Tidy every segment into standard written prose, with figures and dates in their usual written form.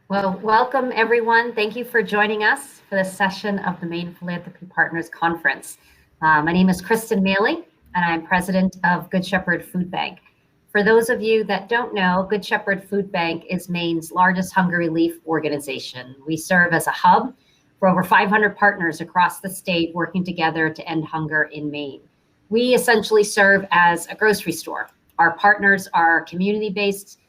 Well, welcome everyone. Thank you for joining us for this session of the Maine Philanthropy Partners Conference. My name is Kristen Maley, and I'm president of Good Shepherd Food Bank. For those of you that don't know, Good Shepherd Food Bank is Maine's largest hunger relief organization. We serve as a hub for over 500 partners across the state working together to end hunger in Maine. We essentially serve as a grocery store. Our partners are community-based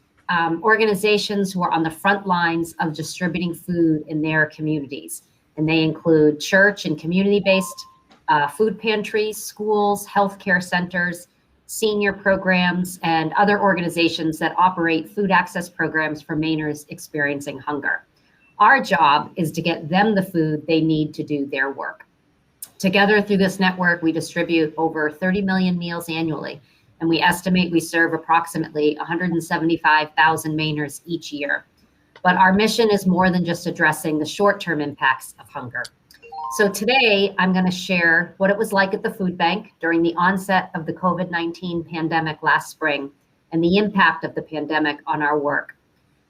organizations who are on the front lines of distributing food in their communities. And they include church and community-based food pantries, schools, healthcare centers, senior programs, and other organizations that operate food access programs for Mainers experiencing hunger. Our job is to get them the food they need to do their work. Together through this network, we distribute over 30 million meals annually, and we estimate we serve approximately 175,000 Mainers each year. But our mission is more than just addressing the short-term impacts of hunger. So today, I'm going to share what it was like at the food bank during the onset of the COVID-19 pandemic last spring and the impact of the pandemic on our work.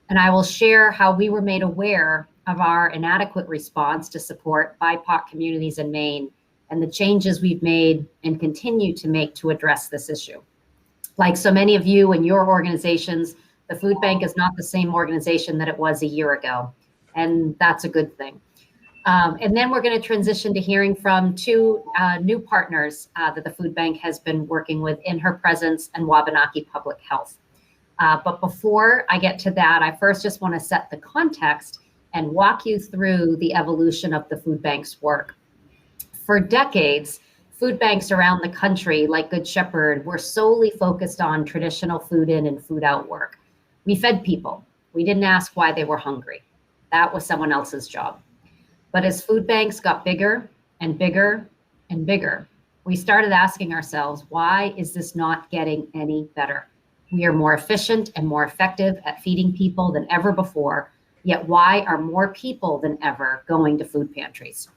And I will share how we were made aware of our inadequate response to support BIPOC communities in Maine and the changes we've made and continue to make to address this issue. Like so many of you and your organizations, the food bank is not the same organization that it was a year ago, and that's a good thing. And then we're going to transition to hearing from two new partners that the food bank has been working with in her presence and Wabanaki Public Health. But before I get to that, I first just want to set the context and walk you through the evolution of the food bank's work. For decades, food banks around the country, like Good Shepherd, were solely focused on traditional food in and food out work. We fed people. We didn't ask why they were hungry. That was someone else's job. But as food banks got bigger and bigger and bigger, we started asking ourselves, why is this not getting any better? We are more efficient and more effective at feeding people than ever before, yet why are more people than ever going to food pantries?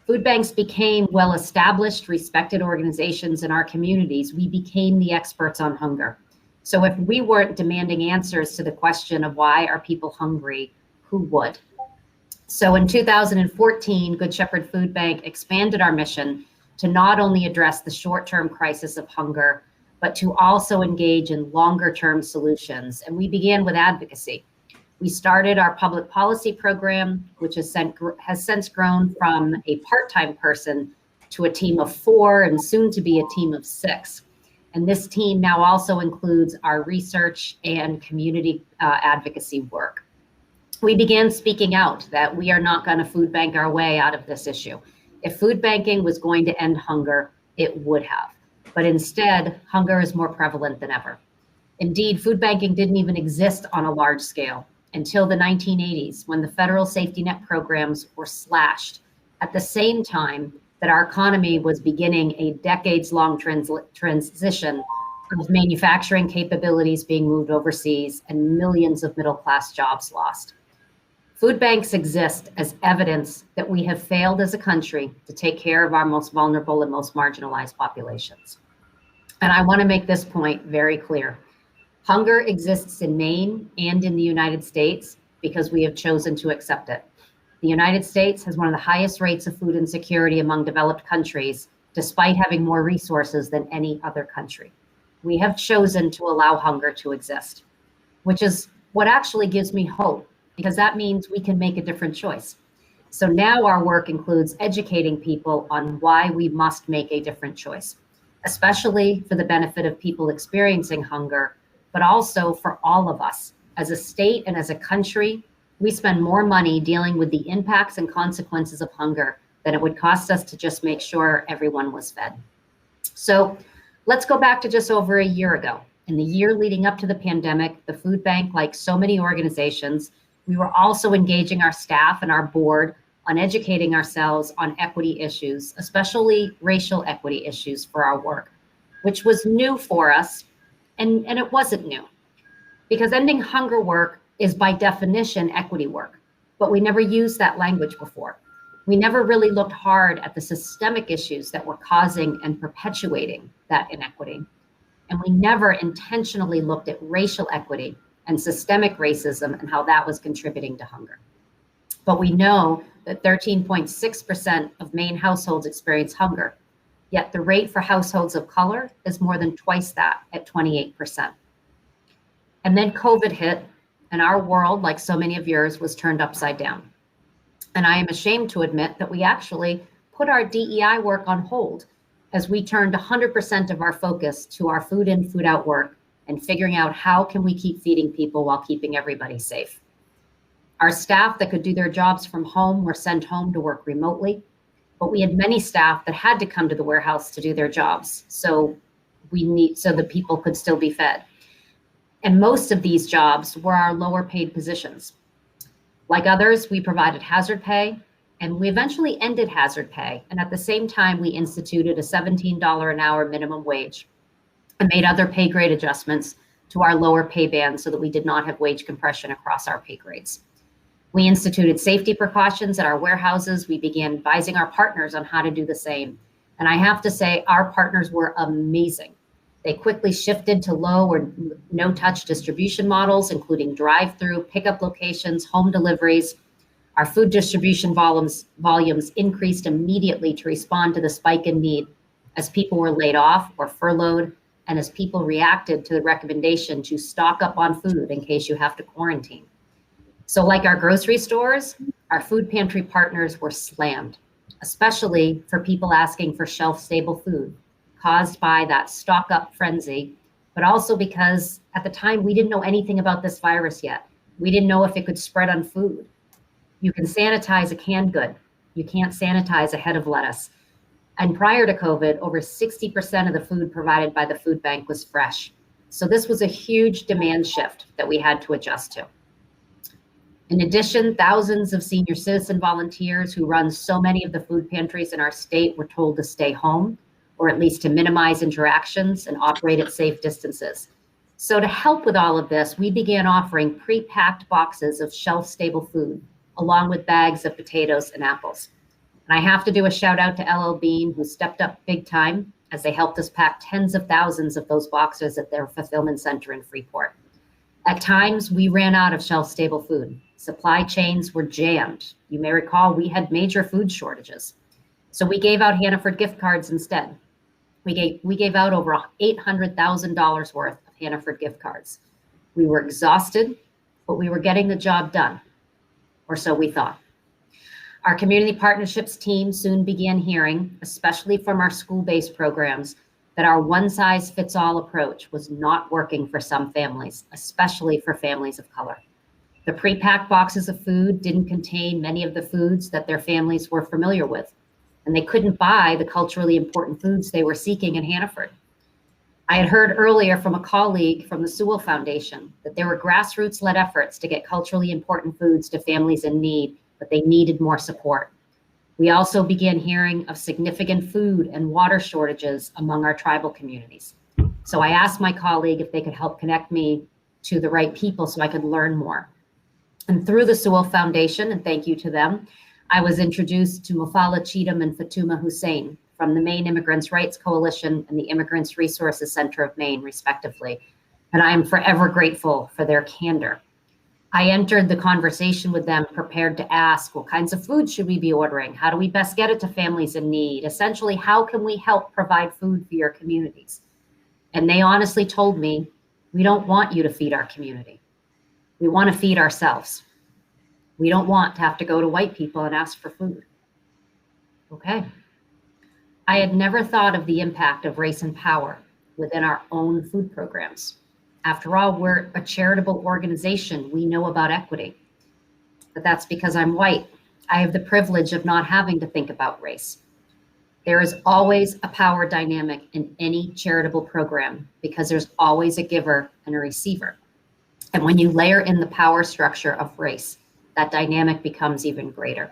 Food banks became well-established, respected organizations in our communities. We became the experts on hunger. So if we weren't demanding answers to the question of why are people hungry, who would? So in 2014, Good Shepherd Food Bank expanded our mission to not only address the short-term crisis of hunger, but to also engage in longer-term solutions. And we began with advocacy. We started our public policy program, which has since grown from a part-time person to a team of 4 and soon to be a team of 6. And this team now also includes our research and community advocacy work. We began speaking out that we are not going to food bank our way out of this issue. If food banking was going to end hunger, it would have. But instead, hunger is more prevalent than ever. Indeed, food banking didn't even exist on a large scale until the 1980s, when the federal safety net programs were slashed at the same time that our economy was beginning a decades-long transition of manufacturing capabilities being moved overseas and millions of middle-class jobs lost. Food banks exist as evidence that we have failed as a country to take care of our most vulnerable and most marginalized populations. And I want to make this point very clear. Hunger exists in Maine and in the United States because we have chosen to accept it. The United States has one of the highest rates of food insecurity among developed countries, despite having more resources than any other country. We have chosen to allow hunger to exist, which is what actually gives me hope, because that means we can make a different choice. So now our work includes educating people on why we must make a different choice, especially for the benefit of people experiencing hunger, but also for all of us. As a state and as a country, we spend more money dealing with the impacts and consequences of hunger than it would cost us to just make sure everyone was fed. So let's go back to just over a year ago. In the year leading up to the pandemic, the food bank, like so many organizations, we were also engaging our staff and our board on educating ourselves on equity issues, especially racial equity issues for our work, which was new for us. And it wasn't new, because ending hunger work is by definition equity work, but we never used that language before. We never really looked hard at the systemic issues that were causing and perpetuating that inequity. And we never intentionally looked at racial equity and systemic racism and how that was contributing to hunger. But we know that 13.6% of Maine households experience hunger, yet the rate for households of color is more than twice that at 28%. And then COVID hit, and our world, like so many of yours, was turned upside down. And I am ashamed to admit that we actually put our DEI work on hold as we turned 100% of our focus to our food in, food out work and figuring out how can we keep feeding people while keeping everybody safe. Our staff that could do their jobs from home were sent home to work remotely, but we had many staff that had to come to the warehouse to do their jobs. So the people could still be fed. And most of these jobs were our lower paid positions. Like others, we provided hazard pay, and we eventually ended hazard pay. And at the same time, we instituted a $17 an hour minimum wage and made other pay grade adjustments to our lower pay band so that we did not have wage compression across our pay grades. We instituted safety precautions at our warehouses. We began advising our partners on how to do the same. And I have to say, our partners were amazing. They quickly shifted to low or no touch distribution models, including drive-through, pickup locations, home deliveries. Our food distribution volumes increased immediately to respond to the spike in need as people were laid off or furloughed, and as people reacted to the recommendation to stock up on food in case you have to quarantine. So like our grocery stores, our food pantry partners were slammed, especially for people asking for shelf-stable food, caused by that stock up frenzy, but also because at the time we didn't know anything about this virus yet. We didn't know if it could spread on food. You can sanitize a canned good. You can't sanitize a head of lettuce. And prior to COVID, over 60% of the food provided by the food bank was fresh. So this was a huge demand shift that we had to adjust to. In addition, thousands of senior citizen volunteers who run so many of the food pantries in our state were told to stay home, or at least to minimize interactions and operate at safe distances. So to help with all of this, we began offering pre-packed boxes of shelf-stable food, along with bags of potatoes and apples. And I have to do a shout out to LL Bean, who stepped up big time as they helped us pack tens of thousands of those boxes at their fulfillment center in Freeport. At times, we ran out of shelf-stable food. Supply chains were jammed. You may recall we had major food shortages. So we gave out Hannaford gift cards instead. We gave out over $800,000 worth of Hannaford gift cards. We were exhausted, but we were getting the job done, or so we thought. Our community partnerships team soon began hearing, especially from our school-based programs, that our one-size-fits-all approach was not working for some families, especially for families of color. The pre-packed boxes of food didn't contain many of the foods that their families were familiar with, and they couldn't buy the culturally important foods they were seeking in Hannaford. I had heard earlier from a colleague from the Sewell Foundation that there were grassroots-led efforts to get culturally important foods to families in need, but they needed more support. We also began hearing of significant food and water shortages among our tribal communities. So I asked my colleague if they could help connect me to the right people so I could learn more. And through the Sewell Foundation, and thank you to them, I was introduced to Mufala Cheatham and Fatuma Hussein from the Maine Immigrants' Rights Coalition and the Immigrants Resources Center of Maine, respectively. And I am forever grateful for their candor. I entered the conversation with them prepared to ask, what kinds of food should we be ordering? How do we best get it to families in need? Essentially, how can we help provide food for your communities? And they honestly told me, we don't want you to feed our community. We want to feed ourselves. We don't want to have to go to white people and ask for food. Okay. I had never thought of the impact of race and power within our own food programs. After all, we're a charitable organization. We know about equity, but that's because I'm white. I have the privilege of not having to think about race. There is always a power dynamic in any charitable program because there's always a giver and a receiver. And when you layer in the power structure of race, that dynamic becomes even greater.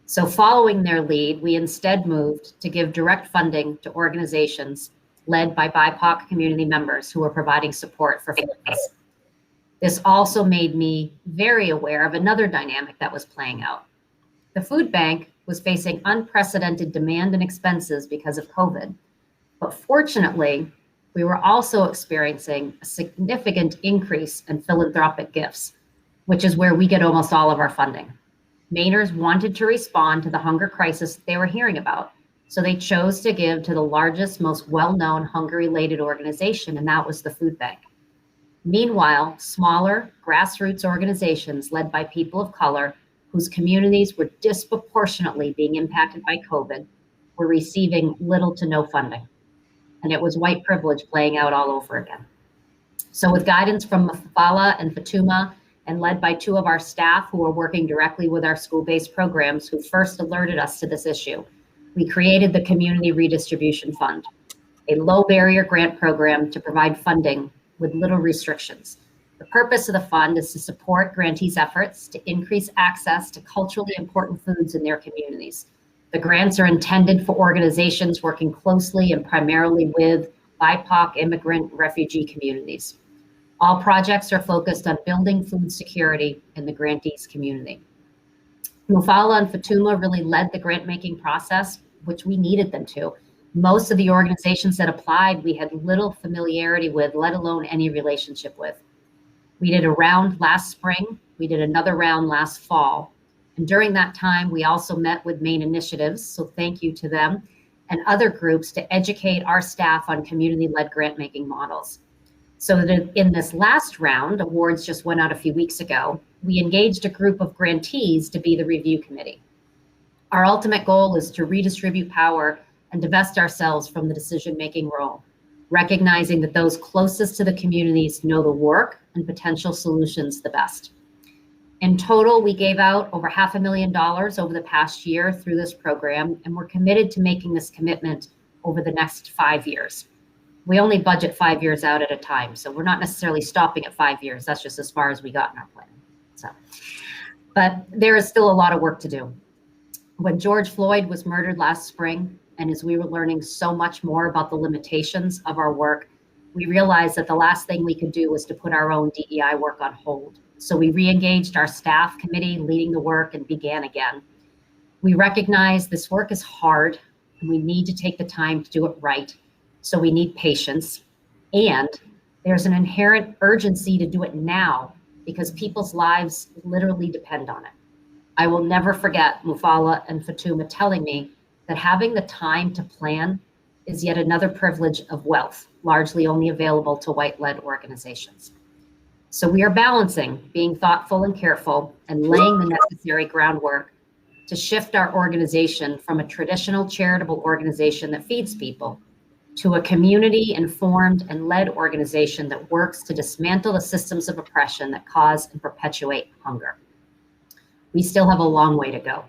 So following their lead, we instead moved to give direct funding to organizations led by BIPOC community members who are providing support for families. This also made me very aware of another dynamic that was playing out. The food bank was facing unprecedented demand and expenses because of COVID. But fortunately, we were also experiencing a significant increase in philanthropic gifts, which is where we get almost all of our funding. Mainers wanted to respond to the hunger crisis they were hearing about, so they chose to give to the largest, most well-known hunger-related organization, and that was the food bank. Meanwhile, smaller grassroots organizations led by people of color whose communities were disproportionately being impacted by COVID were receiving little to no funding. And it was white privilege playing out all over again. So with guidance from Mafala and Fatuma, and led by two of our staff who are working directly with our school-based programs who first alerted us to this issue, we created the Community Redistribution Fund, a low-barrier grant program to provide funding with little restrictions. The purpose of the fund is to support grantees' efforts to increase access to culturally important foods in their communities. The grants are intended for organizations working closely and primarily with BIPOC, immigrant, refugee communities. All projects are focused on building food security in the grantees' community. Mufala and Fatuma really led the grant-making process, which we needed them to. Most of the organizations that applied, we had little familiarity with, let alone any relationship with. We did a round last spring. We did another round last fall. And during that time, we also met with Maine Initiatives, so thank you to them, and other groups to educate our staff on community-led grant-making models. So that in this last round, awards just went out a few weeks ago, we engaged a group of grantees to be the review committee. Our ultimate goal is to redistribute power and divest ourselves from the decision-making role, recognizing that those closest to the communities know the work and potential solutions the best. In total, we gave out over $500,000 over the past year through this program, and we're committed to making this commitment over the next 5 years. We only budget 5 years out at a time, so we're not necessarily stopping at 5 years. That's just as far as we got in our plan. But there is still a lot of work to do. When George Floyd was murdered last spring, and as we were learning so much more about the limitations of our work, we realized that the last thing we could do was to put our own DEI work on hold. So we re-engaged our staff committee leading the work and began again. We recognize this work is hard and we need to take the time to do it right. So we need patience, and there's an inherent urgency to do it now because people's lives literally depend on it. I will never forget Mufala and Fatuma telling me that having the time to plan is yet another privilege of wealth, largely only available to white-led organizations. So we are balancing being thoughtful and careful and laying the necessary groundwork to shift our organization from a traditional charitable organization that feeds people to a community-informed and led organization that works to dismantle the systems of oppression that cause and perpetuate hunger. We still have a long way to go.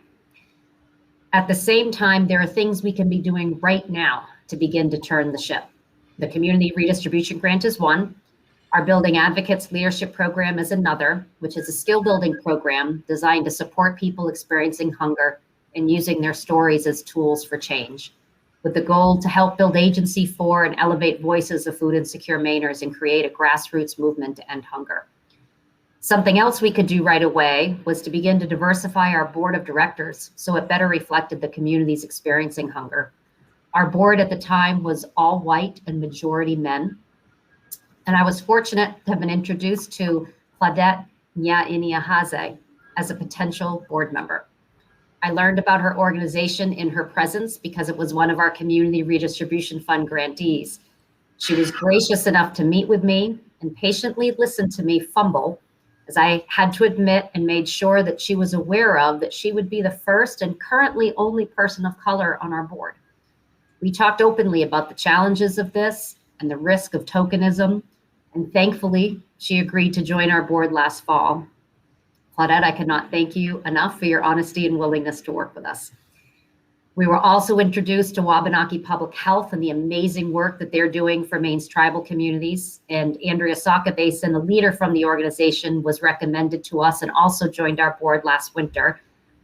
At the same time, there are things we can be doing right now to begin to turn the ship. The Community Redistribution Grant is one. Our Building Advocates Leadership Program is another, which is a skill building program designed to support people experiencing hunger and using their stories as tools for change, with the goal to help build agency for and elevate voices of food insecure Mainers and create a grassroots movement to end hunger. Something else we could do right away was to begin to diversify our board of directors so it better reflected the communities experiencing hunger. Our board at the time was all white and majority men. And I was fortunate to have been introduced to Claudette Nya-Iniahaze as a potential board member. I learned about her organization in her presence because it was one of our Community Redistribution Fund grantees. She was gracious enough to meet with me and patiently listen to me fumble, as I had to admit and made sure that she was aware of that she would be the first and currently only person of color on our board. We talked openly about the challenges of this and the risk of tokenism, and thankfully, she agreed to join our board last fall. Claudette, I cannot thank you enough for your honesty and willingness to work with us. We were also introduced to Wabanaki Public Health and the amazing work that they're doing for Maine's tribal communities. And Andrea Sakabason, a leader from the organization, was recommended to us and also joined our board last winter.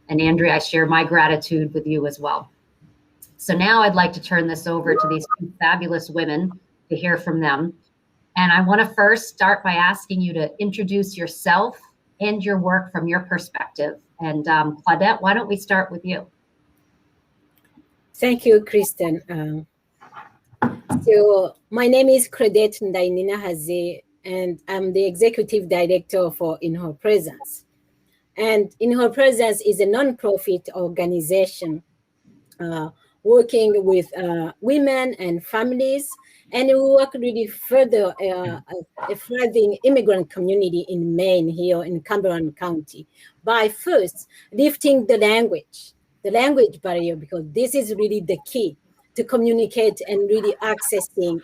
And Andrea, I share my gratitude with you as well. So now I'd like to turn this over to these two fabulous women to hear from them. And I want to first start by asking you to introduce yourself and your work from your perspective. And Claudette, why don't we start with you? Thank you, Kristen. So my name is Credette Ndainina Haze, and I'm the executive director for In Her Presence. And In Her Presence is a nonprofit organization working with women and families. And we work really further a thriving immigrant community in Maine, here in Cumberland County, by first lifting the language barrier, because this is really the key to communicate and really accessing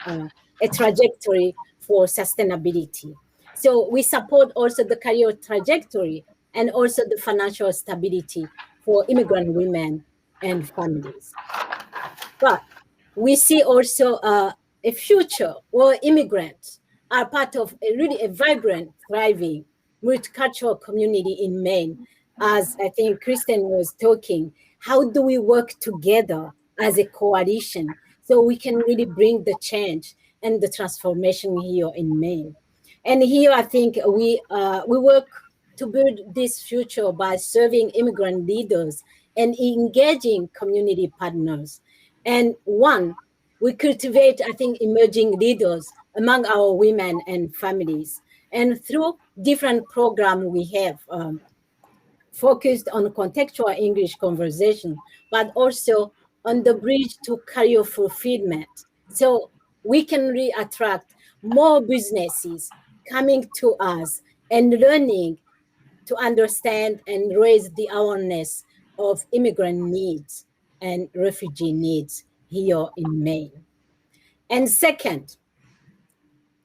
a trajectory for sustainability. So we support also the career trajectory and also the financial stability for immigrant women and families. But we see also a future where immigrants are part of a vibrant, thriving, multicultural community in Maine. As I think Kristen was talking, how do we work together as a coalition so we can really bring the change and the transformation here in Maine? And here I think we work to build this future by serving immigrant leaders and engaging community partners. And one, we cultivate, I think, emerging leaders among our women and families. And through different programs we have focused on contextual English conversation, but also on the bridge to career fulfillment. So we can really attract more businesses coming to us and learning to understand and raise the awareness of immigrant needs and refugee needs here in Maine. And second,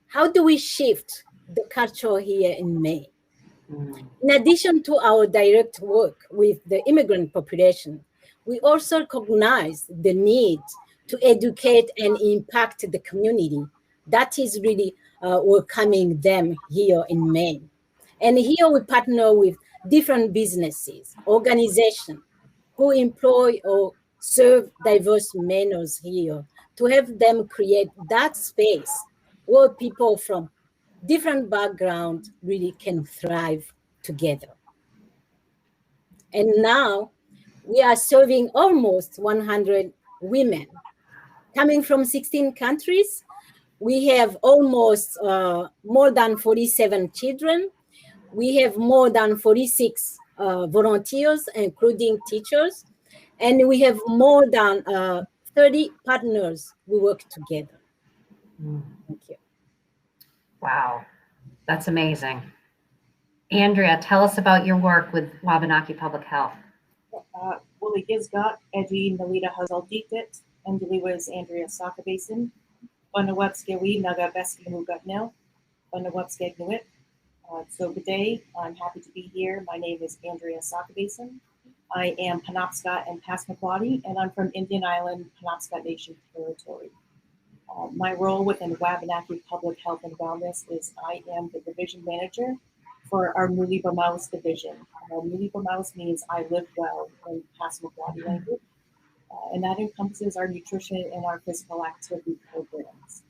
how do we shift the culture here in Maine? In addition to our direct work with the immigrant population, we also recognize the need to educate and impact the community that is really welcoming them here in Maine. And here we partner with different businesses, organizations who employ or serve diverse Mainers here to have them create that space where people from different backgrounds really can thrive together. And now we are serving almost 100 women coming from 16 countries. We have almost more than 47 children. We have more than 46 volunteers, including teachers. And we have more than 30 partners we work together. Thank you. Wow, that's amazing. Andrea, tell us about your work with Wabanaki Public Health. Wuli Gizgot, Eji Nalita Hazaldikit, and Deliwas Andrea Sakabasin, Banawebskewi Naga Beski Mugutnel, Banawebske Nuit. So good day, I'm happy to be here. My name is Andrea Sakabasin. I am Penobscot and Passamaquoddy, and I'm from Indian Island, Penobscot Nation Territory. My role within Wabanaki Public Health and Wellness is I am the division manager for our Muliba Mouse division. Muliba Mouse means I live well in Passamaquoddy language, and that encompasses our nutrition and our physical activity programs.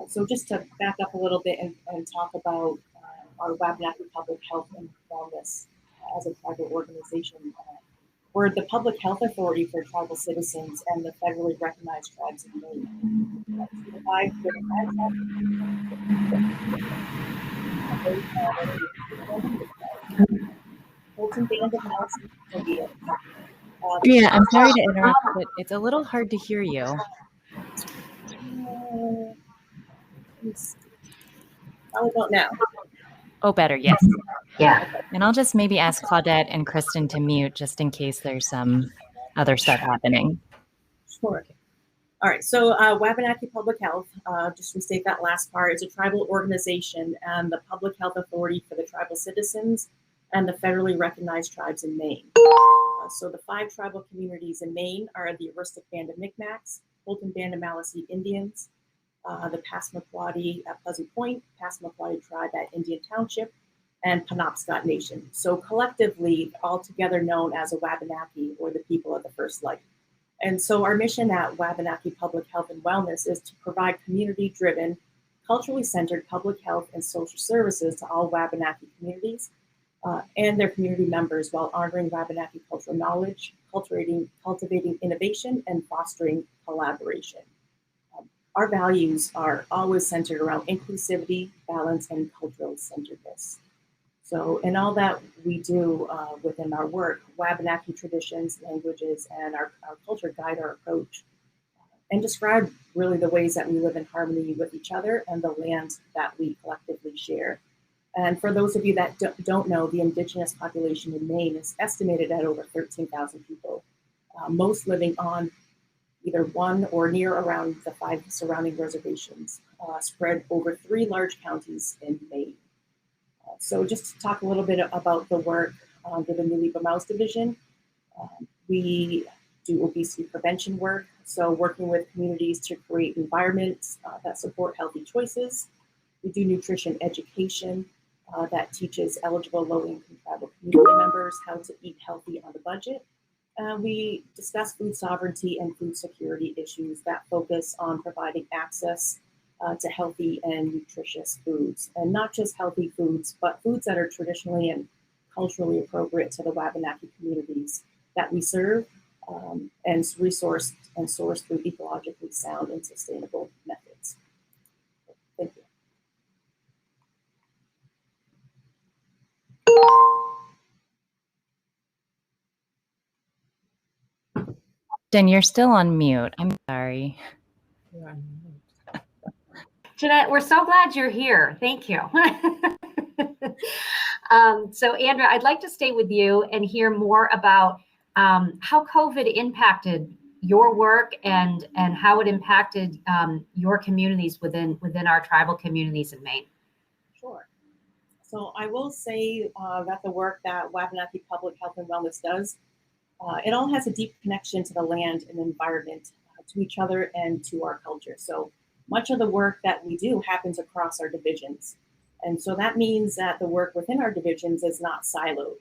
So just to back up a little bit and talk about our Wabanaki Public Health and Wellness as a tribal organization. We're the public health authority for tribal citizens and the federally recognized tribes in Maine. Yeah, I'm sorry to interrupt, but it's a little hard to hear you. How about now? Oh, better, yes. Yeah. And I'll just maybe ask Claudette and Kristen to mute just in case there's some other stuff happening. Sure. All right, so Wabanaki Public Health, just to restate that last part, is a tribal organization and the public health authority for the tribal citizens and the federally recognized tribes in Maine. So the 5 tribal communities in Maine are the Aroostook Band of Micmacs, Fulton Band of Maliseet Indians, the Passamaquoddy at Pleasant Point, Passamaquoddy tribe at Indian Township, and Penobscot Nation. So collectively, all together known as a Wabanaki, or the people of the first light. And so our mission at Wabanaki Public Health and Wellness is to provide community-driven, culturally centered public health and social services to all Wabanaki communities and their community members while honoring Wabanaki cultural knowledge, cultivating innovation, and fostering collaboration. our values are always centered around inclusivity, balance, and cultural centeredness. So in all that we do within our work, Wabanaki traditions, languages, and our culture guide our approach and describe really the ways that we live in harmony with each other and the land that we collectively share. And for those of you that don't know, the indigenous population in Maine is estimated at over 13,000 people, most living on either one or near around the 5 surrounding reservations, spread over 3 large counties in Maine. So just to talk a little bit about the work under the Nulipa Mouse Division, we do obesity prevention work, so working with communities to create environments that support healthy choices. We do nutrition education that teaches eligible low-income tribal community members how to eat healthy on a budget. We discuss food sovereignty and food security issues that focus on providing access to healthy and nutritious foods, and not just healthy foods, but foods that are traditionally and culturally appropriate to the Wabanaki communities that we serve, and resourced and sourced through ecologically sound and sustainable methods. Thank you. Jen, you're still on mute. I'm sorry. Jeanette, we're so glad you're here. Thank you. So Andrea, I'd like to stay with you and hear more about how COVID impacted your work and how it impacted your communities within our tribal communities in Maine. Sure. So I will say that the work that Wabanaki Public Health and Wellness does, it all has a deep connection to the land and environment, to each other and to our culture. So much of the work that we do happens across our divisions. And so that means that the work within our divisions is not siloed.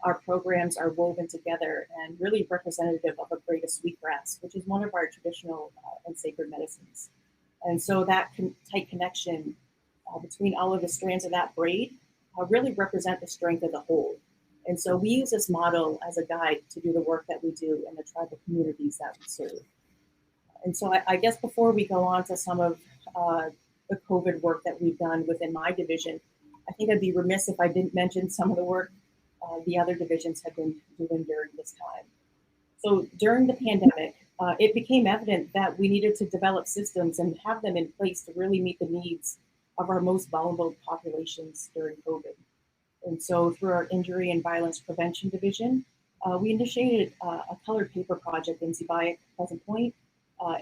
Our programs are woven together and really representative of a greatest wheatgrass, which is one of our traditional and sacred medicines. And so that tight connection between all of the strands of that braid really represent the strength of the whole. And so we use this model as a guide to do the work that we do in the tribal communities that we serve. And so I guess before we go on to some of the COVID work that we've done within my division, I think I'd be remiss if I didn't mention some of the work the other divisions have been doing during this time. So during the pandemic, it became evident that we needed to develop systems and have them in place to really meet the needs of our most vulnerable populations during COVID. And so through our Injury and Violence Prevention Division, we initiated a colored paper project in Zibayak, Pleasant Point,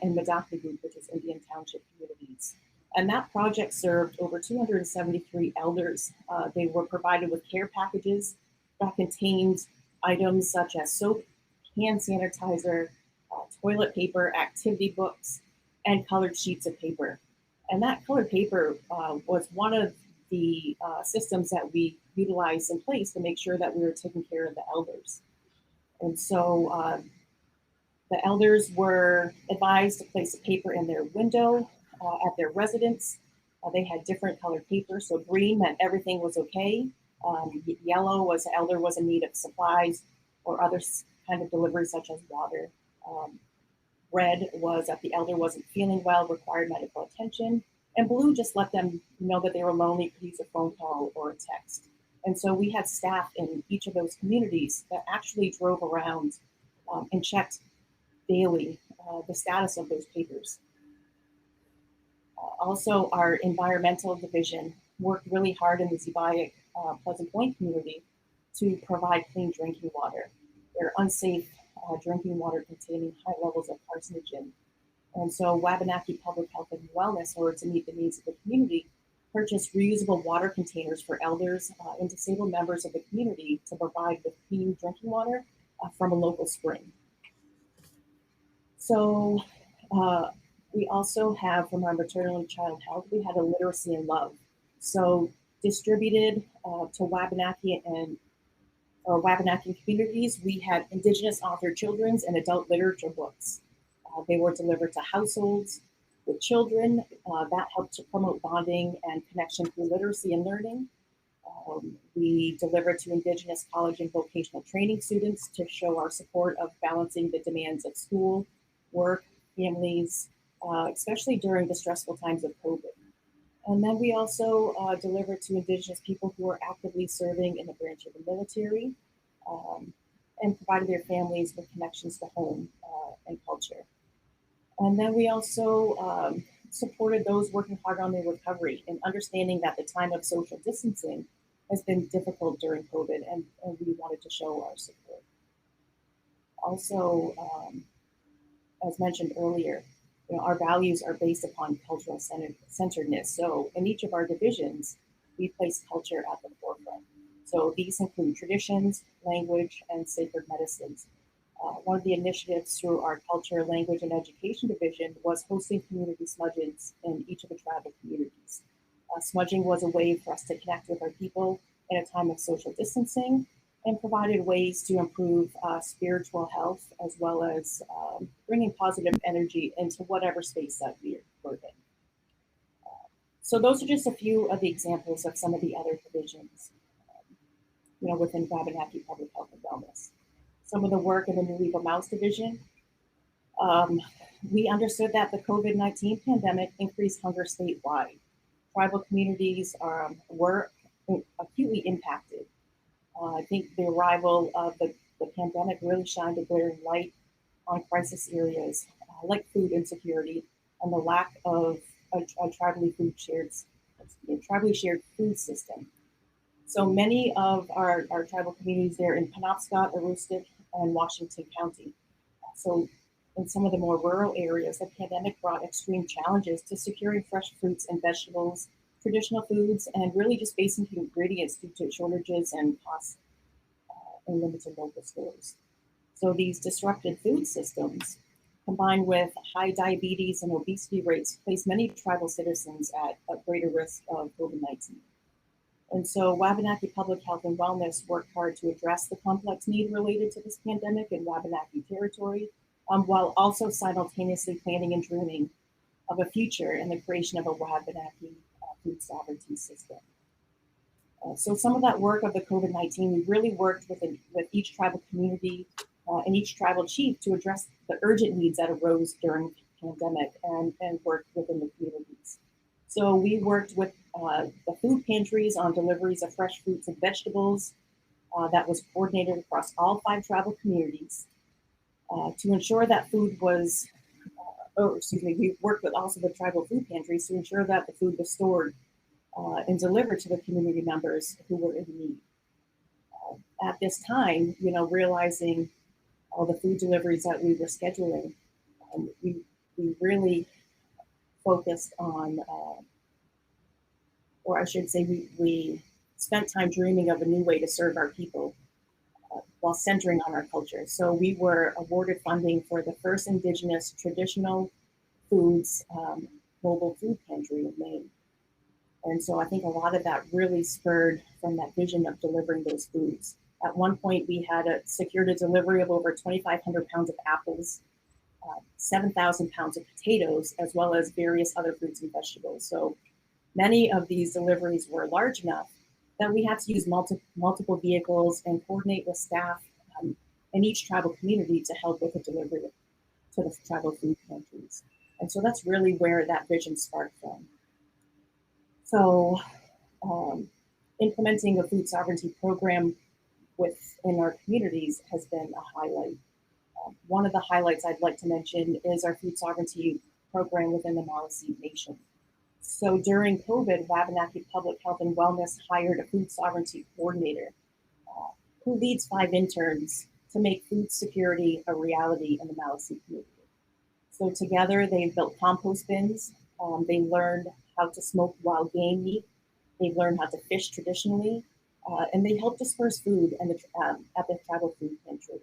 and Madaknagoot, which is Indian Township communities. And that project served over 273 elders. They were provided with care packages that contained items such as soap, hand sanitizer, toilet paper, activity books, and colored sheets of paper. And that colored paper was one of the systems that we utilized in place to make sure that we were taking care of the elders. And so the elders were advised to place a paper in their window at their residence. They had different colored paper. So green meant everything was okay. Yellow was the elder was in need of supplies or other kind of deliveries such as water. Red was that the elder wasn't feeling well, required medical attention. And blue just let them know that they were lonely, could use a phone call or a text. And so we had staff in each of those communities that actually drove around and checked daily the status of those papers. Also, our environmental division worked really hard in the Zibayak Pleasant Point community to provide clean drinking water. They're unsafe drinking water containing high levels of carcinogen. And so Wabanaki Public Health and Wellness, in order to meet the needs of the community, purchased reusable water containers for elders and disabled members of the community to provide with clean drinking water from a local spring. So we also have, from our maternal and child health, we had a literacy and love. So distributed to Wabanaki and Wabanaki communities, we had Indigenous authored children's and adult literature books. They were delivered to households with children. That helped to promote bonding and connection through literacy and learning. We delivered to Indigenous college and vocational training students to show our support of balancing the demands of school, work, families, especially during the stressful times of COVID. And then we also delivered to Indigenous people who are actively serving in the branch of the military, and provided their families with connections to home and culture. And then we also supported those working hard on their recovery and understanding that the time of social distancing has been difficult during COVID, and we wanted to show our support. Also, as mentioned earlier, our values are based upon cultural centeredness. So in each of our divisions, we place culture at the forefront. So these include traditions, language, and sacred medicines. One of the initiatives through our Culture, Language, and Education division was hosting community smudges in each of the tribal communities. Smudging was a way for us to connect with our people in a time of social distancing, and provided ways to improve spiritual health, as well as bringing positive energy into whatever space that we're in. So those are just a few of the examples of some of the other divisions, within Wabanaki Public Health and Wellness. Some of the work in the New Legal Mouse division, we understood that the COVID-19 pandemic increased hunger statewide. Tribal communities were acutely impacted. I think the arrival of the pandemic really shined a glaring light on crisis areas like food insecurity and the lack of a tribally shared food system. So many of our tribal communities there in Penobscot, Aroostook, and Washington County. So in some of the more rural areas, the pandemic brought extreme challenges to securing fresh fruits and vegetables, traditional foods, and really just basic ingredients due to shortages and costs in limited local stores. So these disrupted food systems, combined with high diabetes and obesity rates, place many tribal citizens at a greater risk of COVID-19. And so Wabanaki Public Health and Wellness worked hard to address the complex need related to this pandemic in Wabanaki territory, while also simultaneously planning and dreaming of a future and the creation of a Wabanaki food sovereignty system. So some of that work of the COVID-19, we really worked with each tribal community and each tribal chief to address the urgent needs that arose during the pandemic, and worked within the communities. So we worked with the food pantries on deliveries of fresh fruits and vegetables that was coordinated across all 5 tribal communities to ensure that food was, we worked with also the tribal food pantries to ensure that the food was stored and delivered to the community members who were in need. At this time, realizing all the food deliveries that we were scheduling, we really focused on, or I should say, we spent time dreaming of a new way to serve our people while centering on our culture. So we were awarded funding for the first Indigenous traditional foods mobile food pantry in Maine. And so I think a lot of that really spurred from that vision of delivering those foods. At one point, we had secured a delivery of over 2,500 pounds of apples, 7,000 pounds of potatoes, as well as various other fruits and vegetables. So many of these deliveries were large enough that we had to use multiple vehicles and coordinate with staff in each tribal community to help with the delivery to the tribal food pantries. And so that's really where that vision sparked from. So implementing a food sovereignty program within our communities has been a highlight. One of the highlights I'd like to mention is our food sovereignty program within the Maliseet Nation. So during COVID, Wabanaki Public Health and Wellness hired a food sovereignty coordinator who leads 5 interns to make food security a reality in the Maliseet community. So together they've built compost bins, they learned how to smoke wild game meat, they've learned how to fish traditionally, and they help disperse food at the tribal food pantry.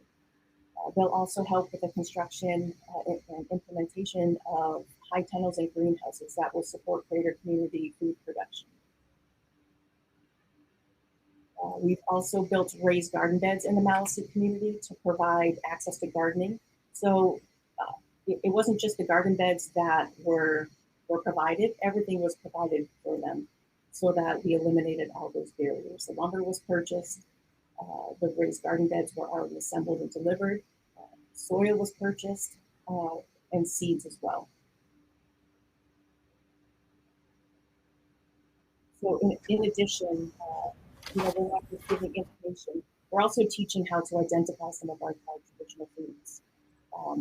They'll also help with the construction and implementation of high tunnels and greenhouses that will support greater community food production. We've also built raised garden beds in the Maliseet community to provide access to gardening. So it wasn't just the garden beds that were provided, everything was provided for them so that we eliminated all those barriers. The lumber was purchased, the raised garden beds were already assembled and delivered, soil was purchased, and seeds as well. So in addition, we're not just giving information, we're also teaching how to identify some of our traditional foods.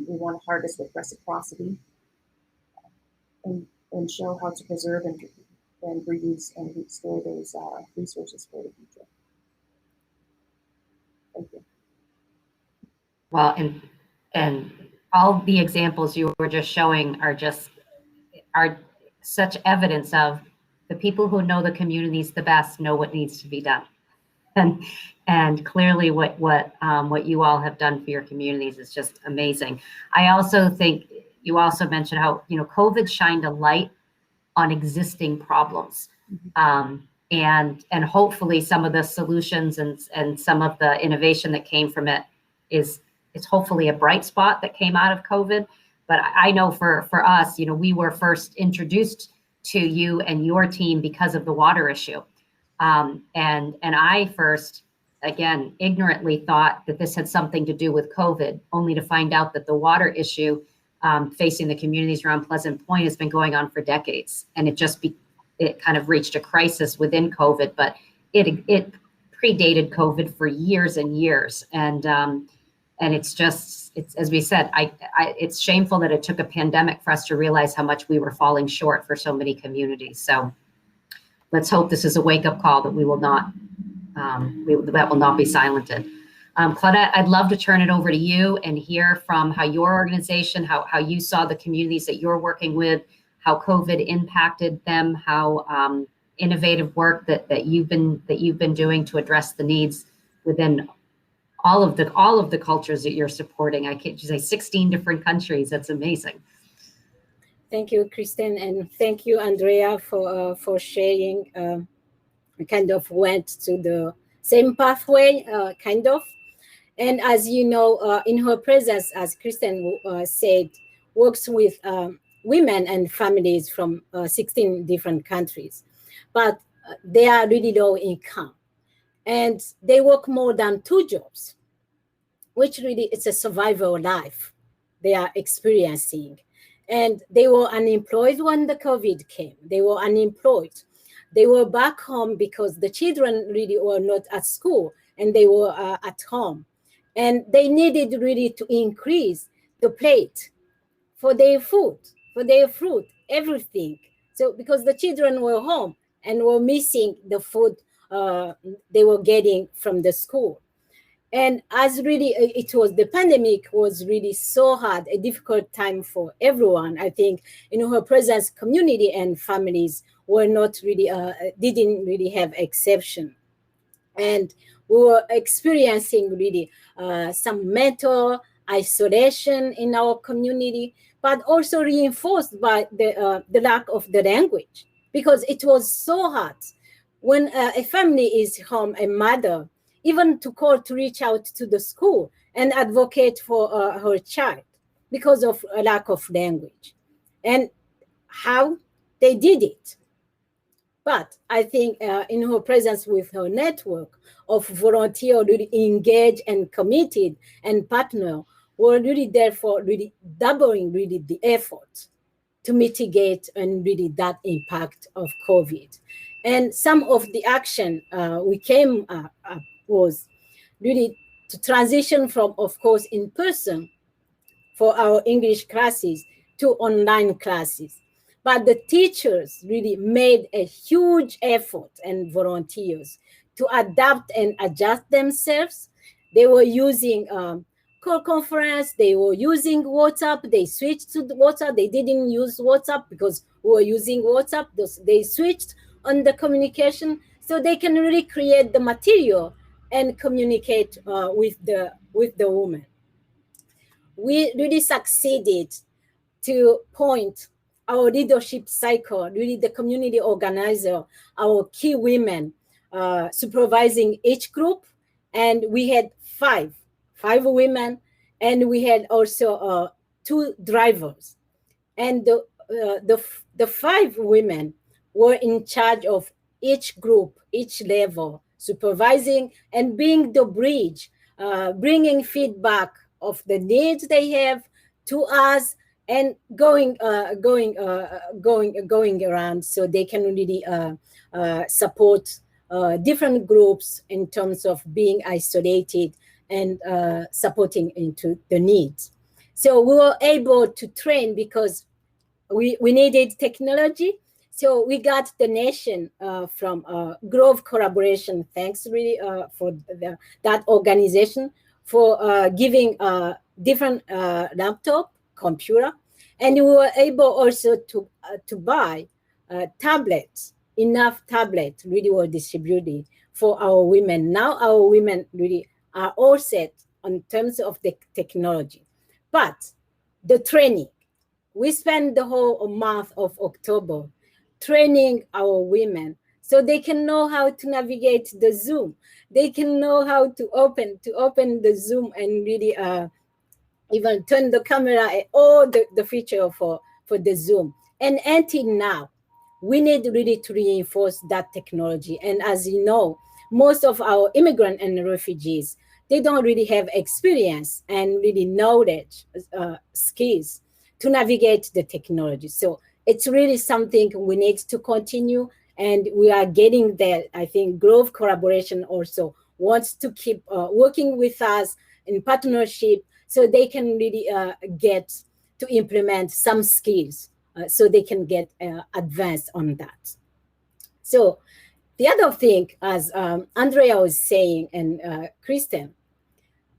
We want to harvest with reciprocity and show how to preserve and reuse and restore those resources for the future. Thank you. Well, and all the examples you were just showing are such evidence of the people who know the communities the best know what needs to be done. And clearly what you all have done for your communities is just amazing. I also think you also mentioned how, COVID shined a light on existing problems. And hopefully some of the solutions and some of the innovation that came from it is hopefully a bright spot that came out of COVID. But I know for us, we were first introduced to you and your team because of the water issue. And I first, again, ignorantly thought that this had something to do with COVID, only to find out that the water issue facing the communities around Pleasant Point has been going on for decades. And it kind of reached a crisis within COVID, but it predated COVID for years and years. And it's as we said, it's shameful that it took a pandemic for us to realize how much we were falling short for so many communities. So let's hope this is a wake-up call that we will not, that will not be silented. Claudette, I'd love to turn it over to you and hear from how your organization, how you saw the communities that you're working with, how COVID impacted them, how innovative work that you've been doing to address the needs within all of the cultures that you're supporting. I can't just say 16 different countries. That's amazing. Thank you, Kristen, and thank you, Andrea, for sharing. Kind of went to the same pathway, kind of. And as you know, in her presence, as Kristen said, works with women and families from 16 different countries, but they are really low income, and they work more than 2 jobs, which really it's a survival life they are experiencing. And they were unemployed when the COVID came. They were unemployed. They were back home because the children really were not at school and they were at home. And they needed really to increase the plate for their food, for their fruit, everything. So because the children were home and were missing the food they were getting from the school. And as really the pandemic was really so hard, a difficult time for everyone. I think, her presence, community and families were not really, didn't really have exception. And we were experiencing really some mental isolation in our community, but also reinforced by the lack of the language, because it was so hard. When a family is home, a mother, even to call to reach out to the school and advocate for her child because of a lack of language. And how they did it. But I think in her presence with her network of volunteers really engaged and committed and partner were really therefore really doubling really the effort to mitigate and really that impact of COVID. And some of the action we came up was really to transition from, of course, in person for our English classes to online classes. But the teachers really made a huge effort and volunteers to adapt and adjust themselves. They were using call conference, they were using WhatsApp, they switched to the WhatsApp. They didn't use WhatsApp because we were using WhatsApp. They switched on the communication so they can really create the material and communicate with the woman. We really succeeded to point our leadership cycle, really the community organizer, our key women supervising each group. And we had five women, and we had also 2 drivers. And the 5 women were in charge of each group, each level, supervising and being the bridge, bringing feedback of the needs they have to us, and going around so they can really support different groups in terms of being isolated and supporting into the needs. So we were able to train because we needed technology. So we got donation from Grove Collaboration. Thanks really for that organization for giving different laptop, computer, and we were able also to buy tablets. Enough tablets really were distributed for our women. Now our women really are all set on terms of the technology, but the training. We spend the whole month of October training our women so they can know how to navigate the Zoom. They can know how to open the Zoom and really even turn the camera and all the feature for the Zoom. And until now, we need really to reinforce that technology. And as you know, most of our immigrant and refugees, they don't really have experience and really knowledge, skills to navigate the technology. So it's really something we need to continue, and we are getting there. I think Grove Collaboration also wants to keep working with us in partnership so they can really get to implement some skills so they can get advanced on that. So the other thing, as Andrea was saying and Kristen,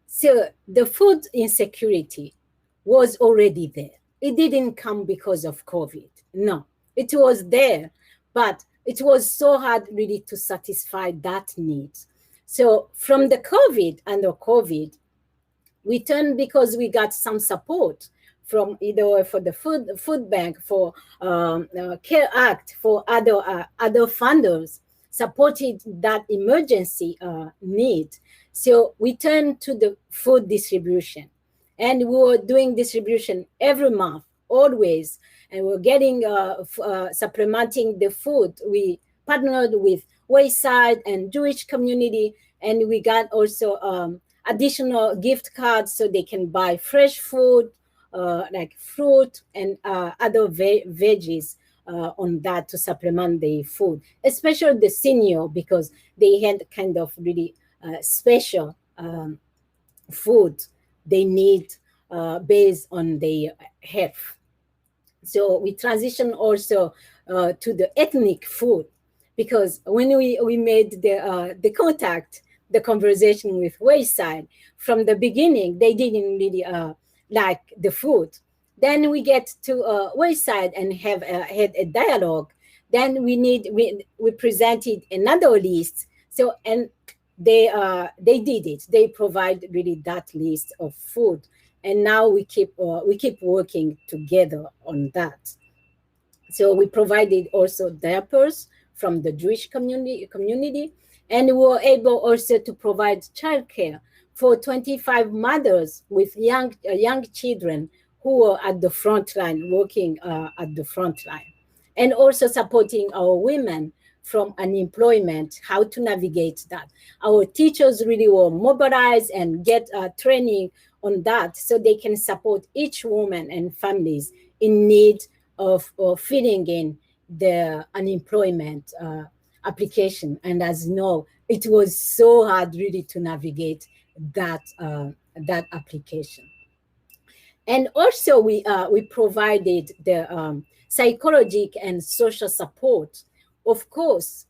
so the food insecurity was already there. It didn't come because of COVID. No, it was there, but it was so hard really to satisfy that need. So from the under COVID, we turned because we got some support from either for the food bank, for Care Act, for other funders supported that emergency need. So we turned to the food distribution, and we were doing distribution every month, always, and we're getting supplementing the food. We partnered with Wayside and Jewish community, and we got also additional gift cards so they can buy fresh food, like fruit and other veggies on that to supplement the food, especially the senior, because they had kind of really special food they need based on their health. So we transition also to the ethnic food, because when we made the contact, the conversation with Wayside, from the beginning, they didn't really like the food. Then we get to Wayside and had a dialogue. Then we presented another list. So, and they did it. They provide really that list of food, and now we keep working together on that. So we provided also diapers from the Jewish community, and we were able also to provide childcare for 25 mothers with young children who were at the front line, working at the front line, and also supporting our women from unemployment, how to navigate that. Our teachers really were mobilized and get training on that so they can support each woman and families in need of filling in the unemployment application. And as you know, it was so hard really to navigate that application. And also we provided the psychological and social support, of course,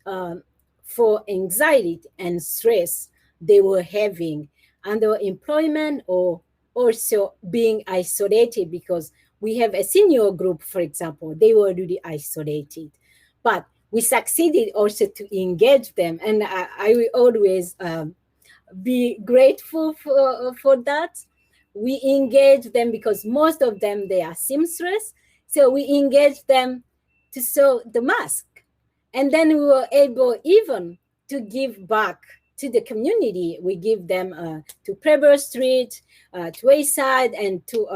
for anxiety and stress they were having under employment, or also being isolated, because we have a senior group, for example, they were really isolated. But we succeeded also to engage them, and I will always be grateful for that. We engage them because most of them, they are seamstress. So we engage them to sew the mask. And then we were able even to give back to the community. We give them to Preble Street, to Wayside, and to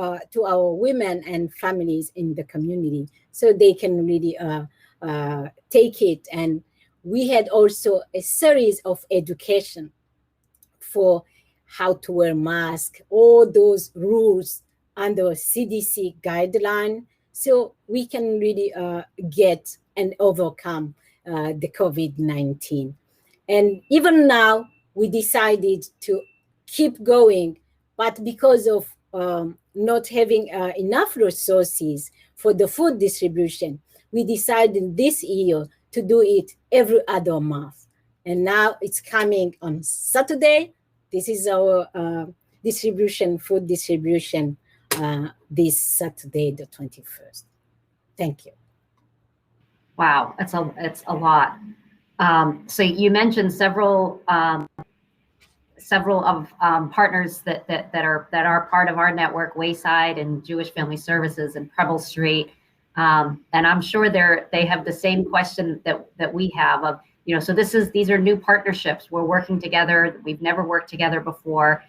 our women and families in the community, so they can really take it. And we had also a series of education for how to wear masks, all those rules under CDC guideline, so we can really get and overcome the COVID-19. And even now, we decided to keep going, but because of not having enough resources for the food distribution, we decided this year to do it every other month. And now it's coming on Saturday. This is our food distribution this Saturday, the 21st. Thank you. Wow, it's a lot. So you mentioned several of partners that are part of our network, Wayside and Jewish Family Services and Preble Street, and I'm sure they have the same question that we have of, so these are new partnerships. We're working together. We've never worked together before.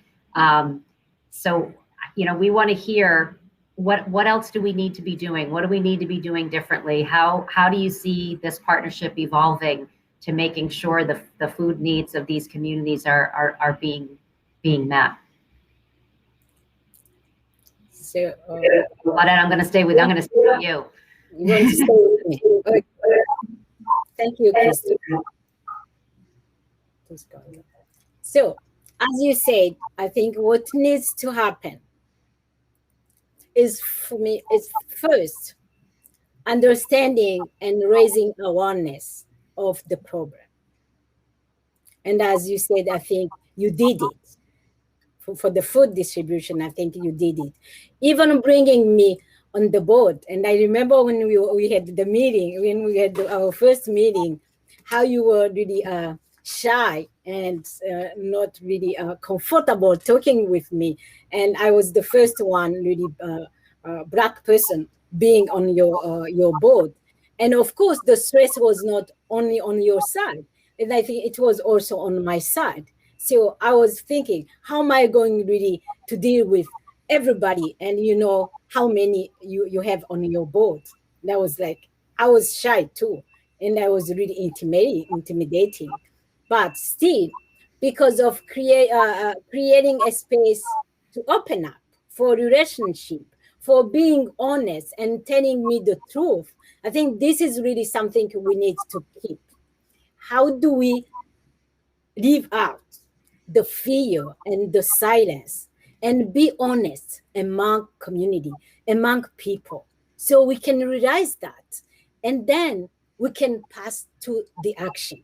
So we want to hear what else do we need to be doing? What do we need to be doing differently? How do you see this partnership evolving to making sure the food needs of these communities are being met? So, Claudette, I'm going to stay with you. You want to stay with me? Okay. Thank you, Kristen. So, as you said, I think what needs to happen is, for me, is first understanding and raising awareness of the program. And as you said, I think you did it. For the food distribution, I think you did it. Even bringing me on the board. And I remember when we had the meeting, when we had our first meeting, how you were really shy and not really comfortable talking with me. And I was the first one really Black person being on your board. And of course, the stress was not only on your side, and I think it was also on my side. So I was thinking, how am I going really to deal with everybody? And how many you have on your board? That was like, I was shy too. And I was really intimidating. But still, because of creating a space to open up for relationship, for being honest and telling me the truth, I think this is really something we need to keep. How do we leave out the fear and the silence and be honest among community, among people, so we can realize that, and then we can pass to the action.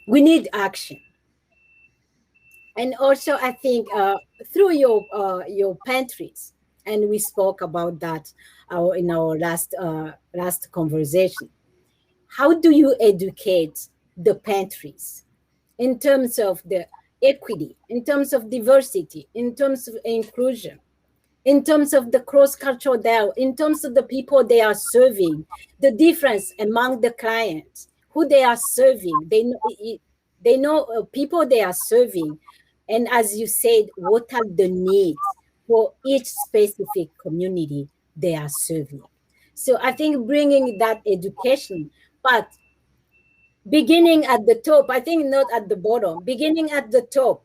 We need action. And also, I think through your pantries, and we spoke about that in our last conversation. How do you educate the pantries in terms of the equity, in terms of diversity, in terms of inclusion, in terms of the cross-cultural dialogue, in terms of the people they are serving, the difference among the clients, who they are serving, they know people they are serving, and as you said, what are the needs for each specific community they are serving. So I think bringing that education, but beginning at the top, I think not at the bottom, beginning at the top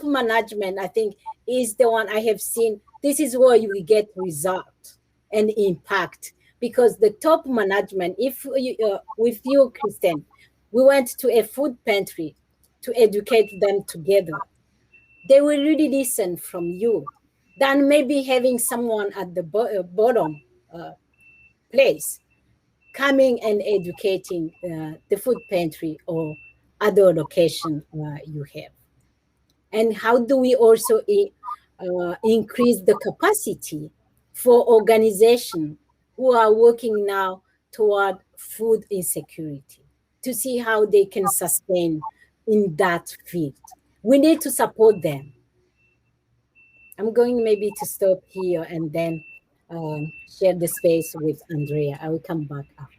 management, I think, is the one I have seen. This is where you get result and impact, because the top management, if with you, Kristen, we went to a food pantry to educate them together. They will really listen from you than maybe having someone at the bottom place coming and educating the food pantry or other location you have. And how do we also increase the capacity for organizations who are working now toward food insecurity, to see how they can sustain in that field? We need to support them. I'm going maybe to stop here and then share the space with Andrea. I will come back after.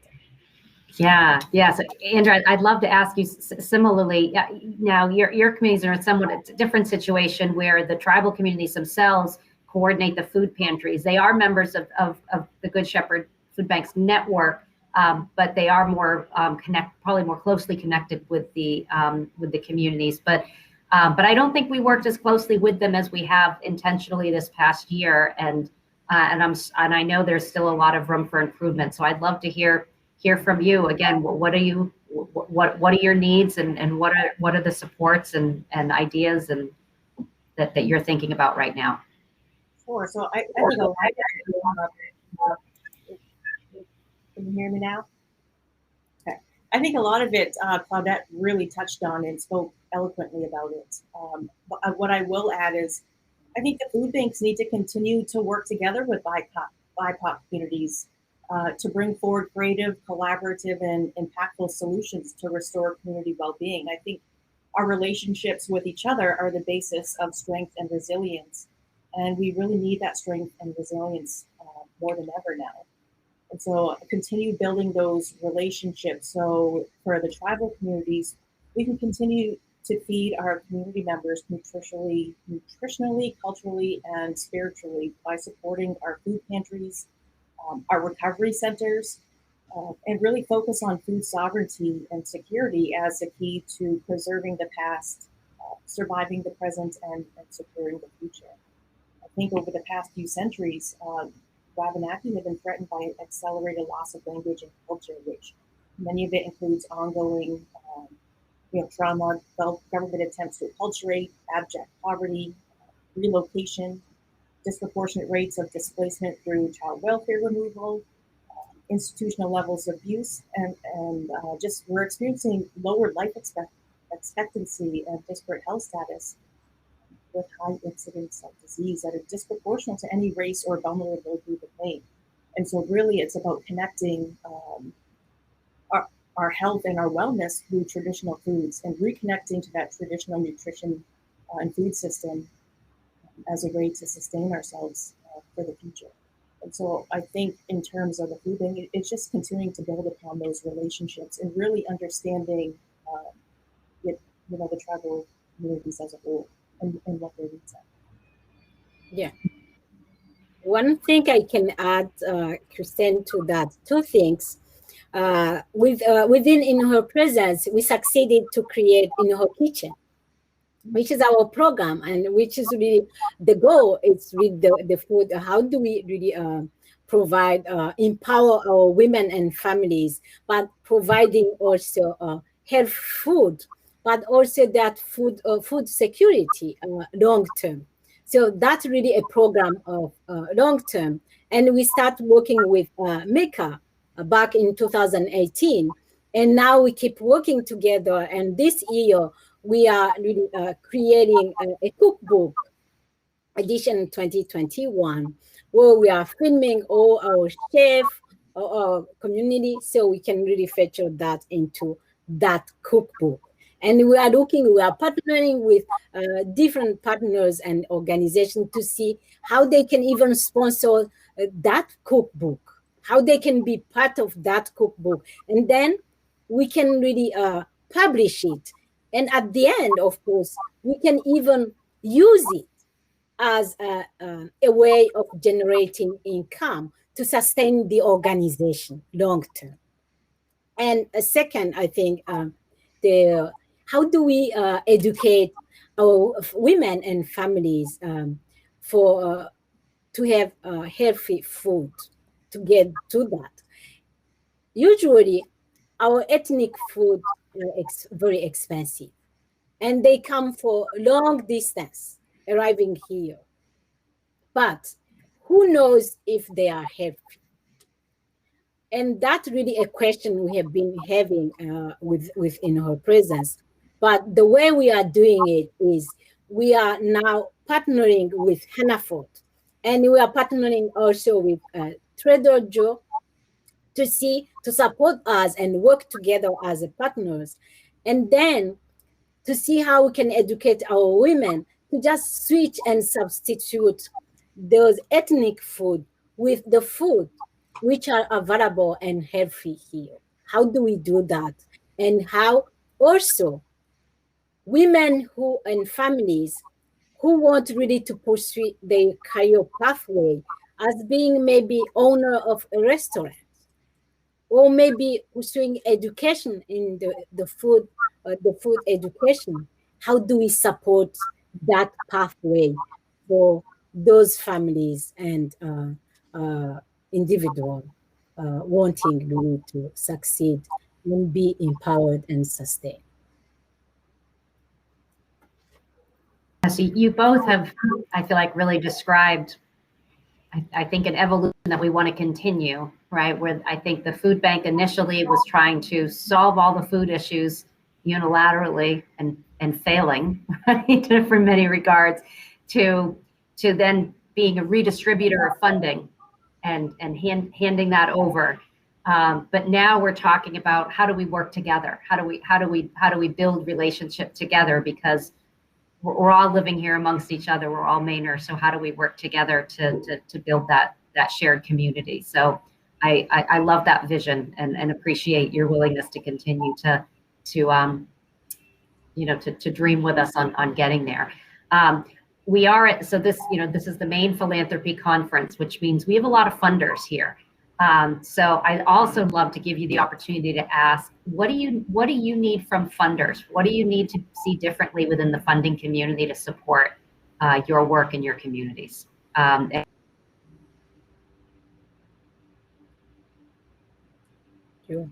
Yeah. So, Andrea, I'd love to ask you similarly. Now, your communities are in somewhat a different situation where the tribal communities themselves coordinate the food pantries. They are members of the Good Shepherd Food Bank's network, but they are more probably more closely connected with the communities. But I don't think we worked as closely with them as we have intentionally this past year, and I know there's still a lot of room for improvement. So I'd love to hear from you again. What are you what are your needs, and what are the supports and ideas and that you're thinking about right now? Sure. So I think a lot of it, can you hear me now? Okay. I think a lot of it, Claudette really touched on and spoke eloquently about it. But what I will add is, I think the food banks need to continue to work together with BIPOC communities to bring forward creative, collaborative, and impactful solutions to restore community well-being. I think our relationships with each other are the basis of strength and resilience. And we really need that strength and resilience more than ever now. And so continue building those relationships. So for the tribal communities, we can continue to feed our community members nutritionally, culturally, and spiritually by supporting our food pantries, our recovery centers, and really focus on food sovereignty and security as a key to preserving the past, surviving the present, and securing the future. I think over the past few centuries, Wabanaki have been threatened by accelerated loss of language and culture, which many of it includes ongoing trauma, government attempts to acculturate, abject poverty, relocation, disproportionate rates of displacement through child welfare removal, institutional levels of abuse, and just we're experiencing lower life expectancy and disparate health status with high incidence of disease that are disproportionate to any race or vulnerable group of Maine. And so really it's about connecting our health and our wellness through traditional foods and reconnecting to that traditional nutrition and food system as a way to sustain ourselves for the future. And so I think in terms of the food bank, it's just continuing to build upon those relationships and really understanding the tribal communities as a whole and what their needs are. Yeah. One thing I can add, Kristen, to that, two things. Within In Her Presence, we succeeded to create In Her Kitchen, which is our program, and which is really the goal. It's with the food. How do we really provide, empower our women and families, but providing also health food, but also that food security long term. So that's really a program of long term. And we start working with Mecca back in 2018. And now we keep working together. And this year, we are really creating a cookbook edition 2021, where we are filming all our chefs, our community, so we can really feature that into that cookbook. And we are partnering with different partners and organizations to see how they can even sponsor that cookbook, how they can be part of that cookbook. And then we can really publish it. And at the end, of course, we can even use it as a way of generating income to sustain the organization long term. And a second, I think, how do we educate our women and families to have healthy food to get to that? Usually, our ethnic food are very expensive, and they come for long distance arriving here. But who knows if they are healthy? And that's really a question we have been having within Her Presence. But the way we are doing it is we are now partnering with Hannaford, and we are partnering also with Trader Joe to support us and work together as partners, and then to see how we can educate our women to just switch and substitute those ethnic food with the food which are available and healthy here. How do we do that? And how also women and families who want really to pursue their career pathway as being maybe owner of a restaurant, or maybe pursuing education in the food education. How do we support that pathway for those families and individuals wanting really to succeed and be empowered and sustained. So you both have, I feel like, really described, I think, an evolution that we want to continue, right? Where I think the food bank initially was trying to solve all the food issues unilaterally and failing, right, for many regards, to then being a redistributor of funding and handing that over. But now we're talking about, how do we work together? How do we build relationship together? Because we're all living here amongst each other. We're all Mainers. So how do we work together to build that shared community? So I love that vision and appreciate your willingness to continue to dream with us on getting there. We are at, so this is the Maine Philanthropy Conference, which means we have a lot of funders here. So I also love to give you the opportunity to ask, what do you need from funders? What do you need to see differently within the funding community to support your work in your communities? Sure.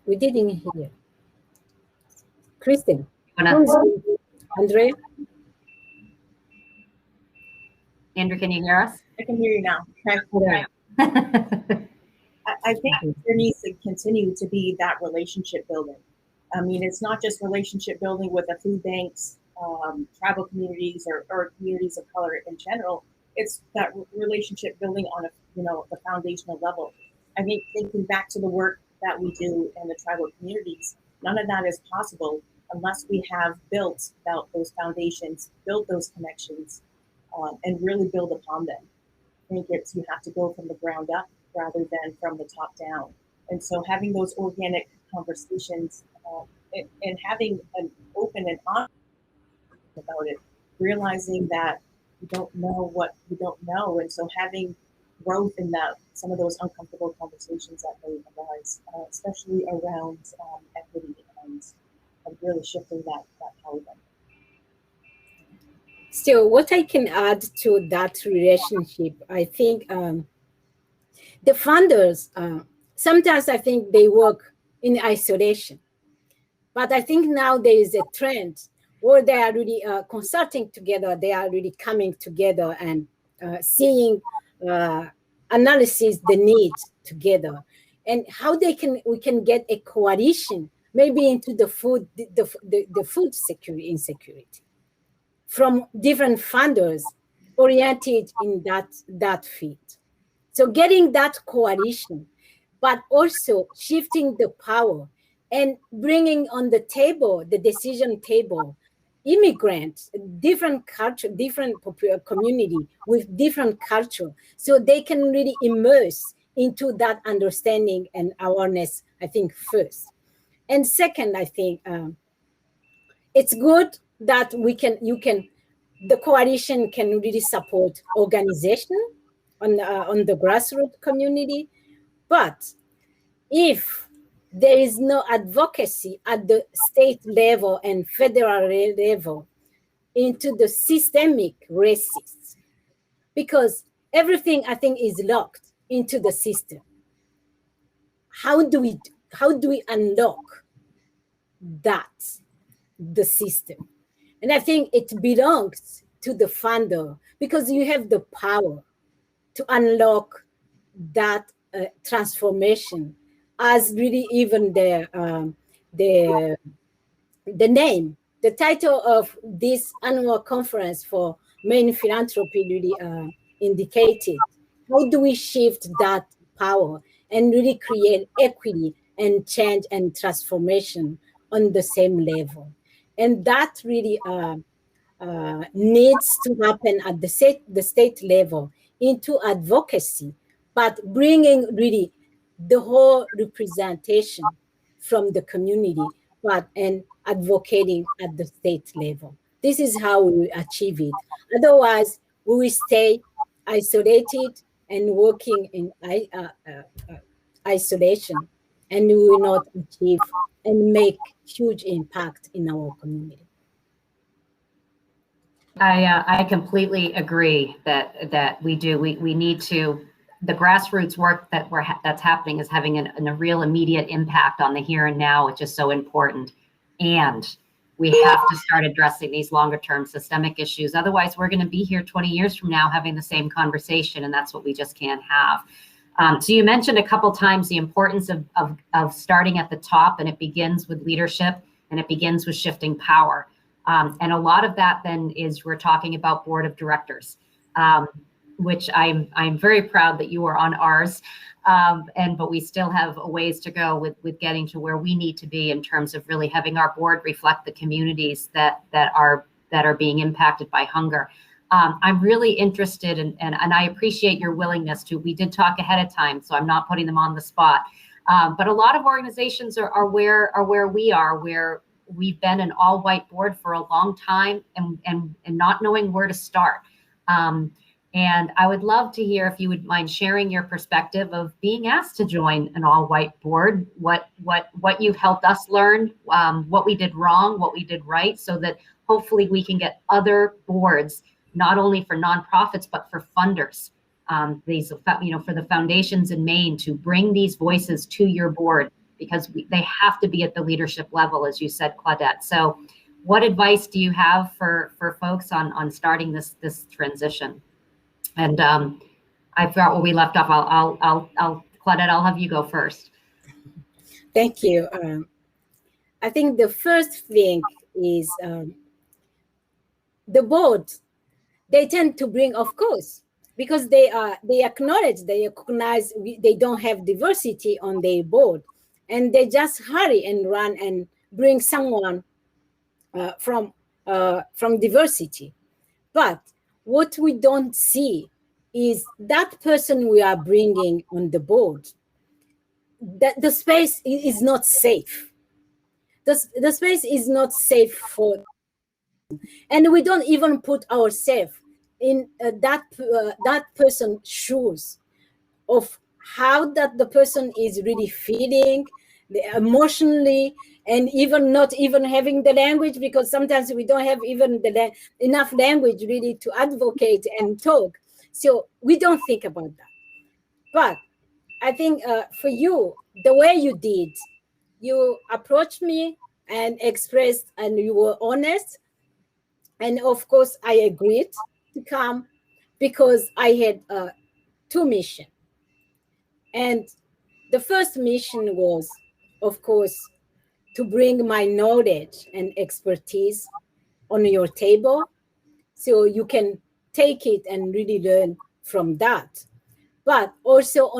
We didn't hear. Kristen, Andrea? Andrew, can you hear us? I can hear you now. Okay. I think there needs to continue to be that relationship building. I mean, it's not just relationship building with the food banks, tribal communities, or communities of color in general. It's that relationship building on the foundational level. I think thinking back to the work that we do in the tribal communities, none of that is possible unless we have built out those foundations, built those connections, and really build upon them. I think you have to go from the ground up rather than from the top down. And so having those organic conversations and having an open and honest about it, realizing that you don't know what you don't know. And so having growth in some of those uncomfortable conversations that may arise, especially around equity and really shifting that paradigm. Still, what I can add to that relationship, I think the funders, sometimes I think they work in isolation. But I think now there is a trend where they are really consulting together, they are really coming together and seeing, analysis the needs together, and how we can get a coalition, maybe into the food security insecurity, from different funders oriented in that field. So getting that coalition, but also shifting the power and bringing on the table, the decision table, immigrants, different culture, different community with different culture, so they can really immerse into that understanding and awareness, I think, first. And second, I think it's good that the coalition can really support organization on the grassroots community. But if there is no advocacy at the state level and federal level into the systemic racism, because everything, I think, is locked into the system. How do we unlock the system? And I think it belongs to the funder, because you have the power to unlock that transformation, as really even the name, the title of this annual conference for Maine Philanthropy really indicated. How do we shift that power and really create equity and change and transformation on the same level? And that really needs to happen at the state level into advocacy, but bringing really the whole representation from the community, and advocating at the state level. This is how we will achieve it. Otherwise, we will stay isolated and working in isolation, and we will not achieve and make huge impact in our community. I completely agree that we do. We need to the grassroots work that's happening is having a real immediate impact on the here and now, which is so important. And we have to start addressing these longer term systemic issues. Otherwise, we're going to be here 20 years from now having the same conversation, and that's what we just can't have. So you mentioned a couple times the importance of starting at the top, and it begins with leadership, and it begins with shifting power. And a lot of that then is we're talking about board of directors, which I'm very proud that you are on ours. But we still have a ways to go with getting to where we need to be in terms of really having our board reflect the communities that are being impacted by hunger. I'm really interested and I appreciate your willingness to. We did talk ahead of time, so I'm not putting them on the spot. But a lot of organizations are where we are, where we've been an all-white board for a long time and not knowing where to start. And I would love to hear if you would mind sharing your perspective of being asked to join an all-white board, what you've helped us learn, what we did wrong, what we did right, so that hopefully we can get other boards, not only for nonprofits, but for funders, for the foundations in Maine to bring these voices to your board, because they have to be at the leadership level, as you said, Claudette. So what advice do you have for folks on starting this transition? And I forgot where we left off. Claudette, I'll have you go first. Thank you. I think the first thing is the board. They tend to bring, of course, because they acknowledge, they recognize they don't have diversity on their board, and they just hurry and run and bring someone from diversity. But what we don't see is that person we are bringing on the board, that the space is not safe. The space is not safe for, and we don't even put ourselves in that person's shoes of how that the person is really feeling emotionally, and even not even having the language, because sometimes we don't have even enough language really to advocate and talk. So we don't think about that. But I think for you, the way you did, you approached me and expressed, and you were honest. And of course, I agreed to come because I had two missions. And the first mission was, of course, to bring my knowledge and expertise on your table so you can take it and really learn from that. But also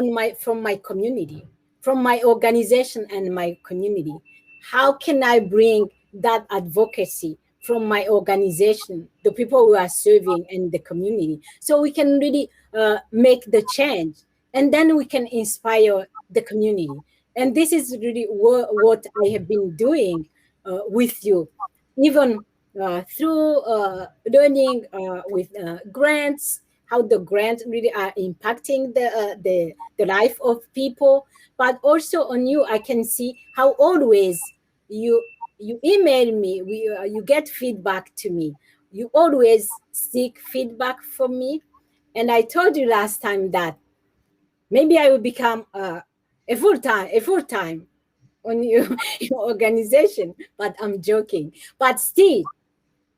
from my community, from my organization and my community. How can I bring that advocacy from my organization, the people who are serving in the community, so we can really make the change, and then we can inspire the community. And this is really what I have been doing with you, even through learning with grants, how the grants really are impacting the life of people. But also on you, I can see how always you email me, you get feedback to me. You always seek feedback from me. And I told you last time that maybe I will become a full-time on your organization, but I'm joking. But still,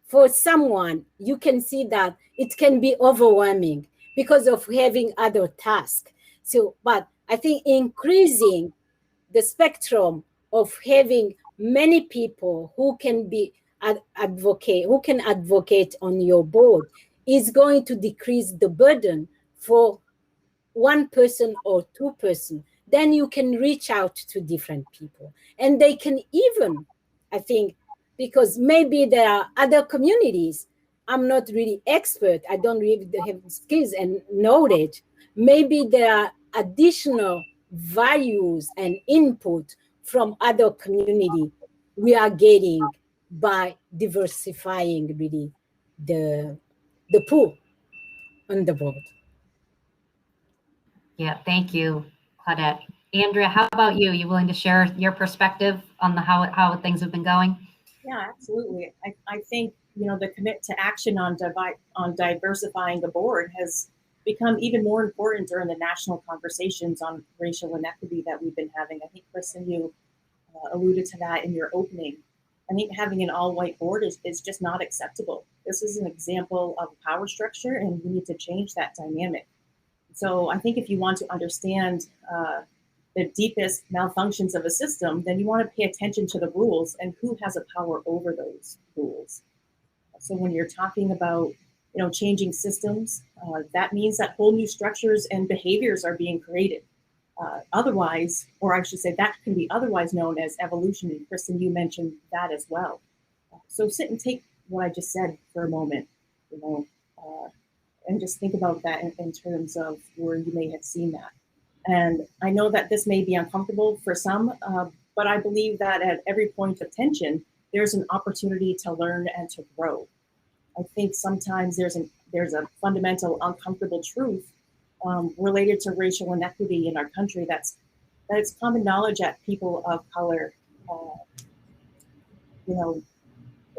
for someone, you can see that it can be overwhelming because of having other tasks. So, but I think increasing the spectrum of having many people who can be advocate on your board is going to decrease the burden for one person or two person. Then you can reach out to different people, and they can even, I think, because maybe there are other communities. I'm not really expert. I don't really have skills and knowledge. Maybe there are additional values and input from other community we are getting by diversifying really the pool on the board. Yeah, thank you, Claudette. Andrea, how about you? You willing to share your perspective on how things have been going? Yeah, absolutely. I think the commit to action on diversifying the board has become even more important during the national conversations on racial inequity that we've been having. I think, Kristen, you alluded to that in your opening. I think having an all-white board is just not acceptable. This is an example of power structure, and we need to change that dynamic. So I think if you want to understand the deepest malfunctions of a system, then you want to pay attention to the rules and who has a power over those rules. So when you're talking about changing systems, that means that whole new structures and behaviors are being created. Otherwise, or I should say that can be otherwise known as evolution. And Kristen, you mentioned that as well. So sit and take what I just said for a moment, and just think about that in terms of where you may have seen that. And I know that this may be uncomfortable for some, but I believe that at every point of tension, there's an opportunity to learn and to grow. I think sometimes there's a fundamental uncomfortable truth related to racial inequity in our country that it's common knowledge that people of color,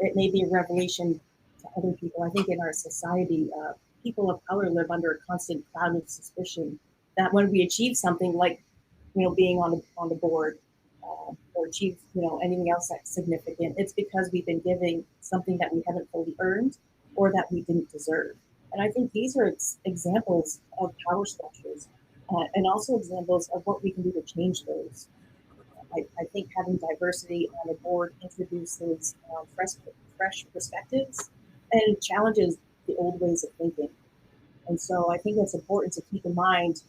it may be a revelation to other people. I think in our society, people of color live under a constant cloud of suspicion that when we achieve something like, being on the board or achieve, anything else that's significant, it's because we've been giving something that we haven't fully earned or that we didn't deserve. And I think these are examples of power structures and also examples of what we can do to change those. I think having diversity on the board introduces fresh perspectives and challenges the old ways of thinking. And so I think it's important to keep in mind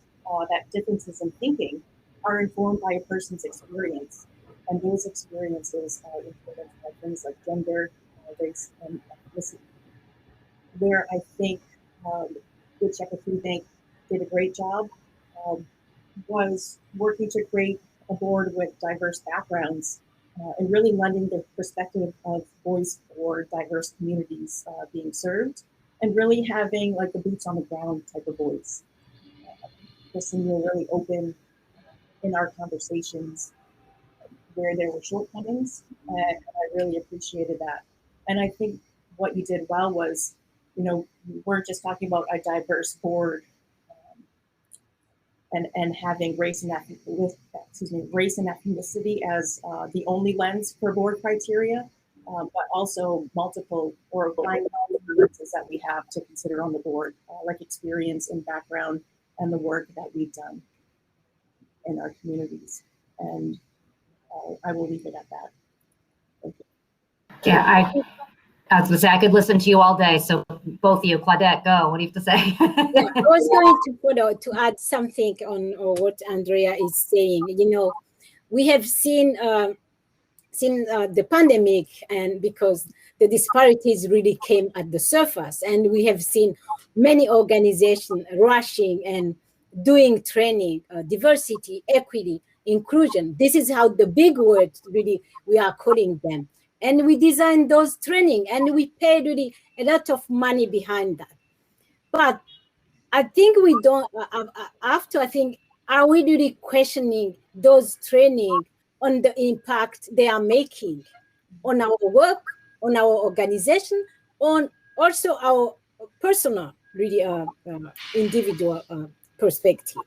that differences in thinking are informed by a person's experience. And those experiences are influenced by things like gender, race, and ethnicity. Where I think Good Shepherd Food Bank did a great job was working to create a board with diverse backgrounds and really lending the perspective of voice for diverse communities being served, and really having like the boots on the ground type of voice. Kristen, you're really open in our conversations where there were shortcomings, and I really appreciated that. And I think what you did well was, we weren't just talking about a diverse board and having race and ethnicity as the only lens for board criteria, but also multiple or applying all the differences that we have to consider on the board, like experience and background and the work that we've done in our communities. And I will leave it at that. Thank you. Yeah, I was going to say, I could listen to you all day. So both of you, Claudette, go. What do you have to say? Yeah, I was going to add something on what Andrea is saying. We have seen the pandemic, and because the disparities really came at the surface, and we have seen many organizations rushing and doing training, diversity, equity, inclusion. This is how the big words really we are calling them. And we designed those training, and we paid really a lot of money behind that. But I think we don't, are we really questioning those training on the impact they are making on our work, on our organization, on also our personal, really individual perspective.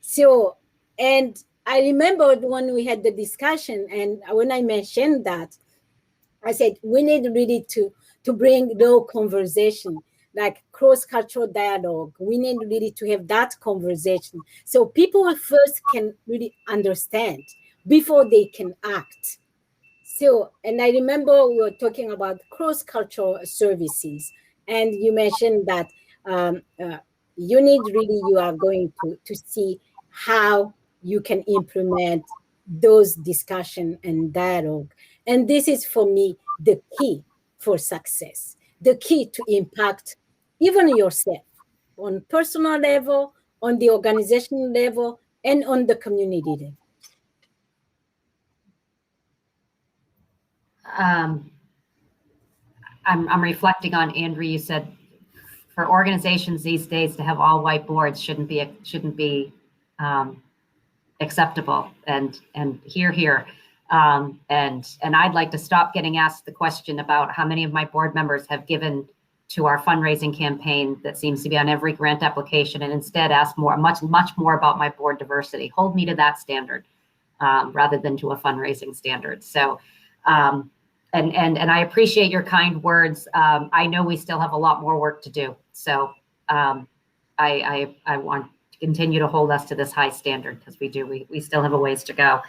So, and I remembered when we had the discussion, and when I mentioned that, I said, we need really to bring low conversation, like cross-cultural dialogue. We need really to have that conversation. So people first can really understand before they can act. So, and I remember we were talking about cross-cultural services, and you mentioned that you need really, you are going to see how you can implement those discussion and dialogue. And this is, for me, the key for success, the key to impact even yourself on personal level, on the organizational level, and on the community level. I'm reflecting on, Andrew, you said for organizations these days to have all white boards shouldn't be acceptable, and here. And I'd like to stop getting asked the question about how many of my board members have given to our fundraising campaign that seems to be on every grant application, and instead ask much more about my board diversity. Hold me to that standard rather than to a fundraising standard. So, and I appreciate your kind words. I know we still have a lot more work to do. So I want to continue to hold us to this high standard, because we still have a ways to go.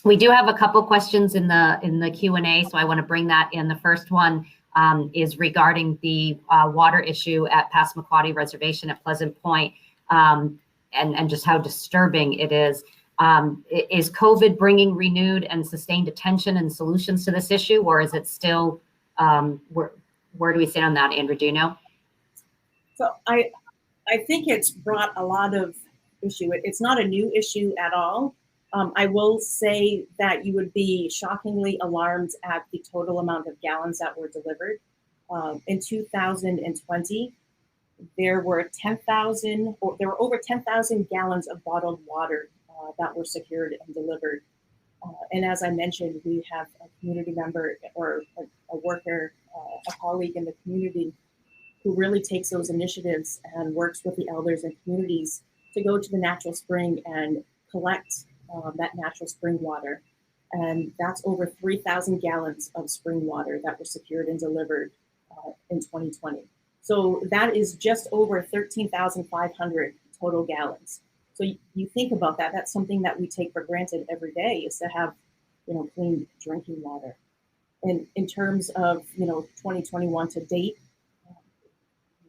We do have a couple questions in the Q&A, so I want to bring that in. The first one is regarding the water issue at Passamaquoddy Reservation at Pleasant Point, and just how disturbing it is. Is COVID bringing renewed and sustained attention and solutions to this issue, or is it still, where do we stand on that, Andrew? Do you know? So I think it's brought a lot of issue. It's not a new issue at all. I will say that you would be shockingly alarmed at the total amount of gallons that were delivered. In 2020, there were over 10,000 gallons of bottled water that were secured and delivered. And as I mentioned, we have a community member or a worker, a colleague in the community who really takes those initiatives and works with the elders and communities to go to the natural spring and collect that natural spring water. And that's over 3,000 gallons of spring water that were secured and delivered in 2020. So that is just over 13,500 total gallons. So you think about that, that's something that we take for granted every day, is to have, clean drinking water. And in terms of, 2021 to date,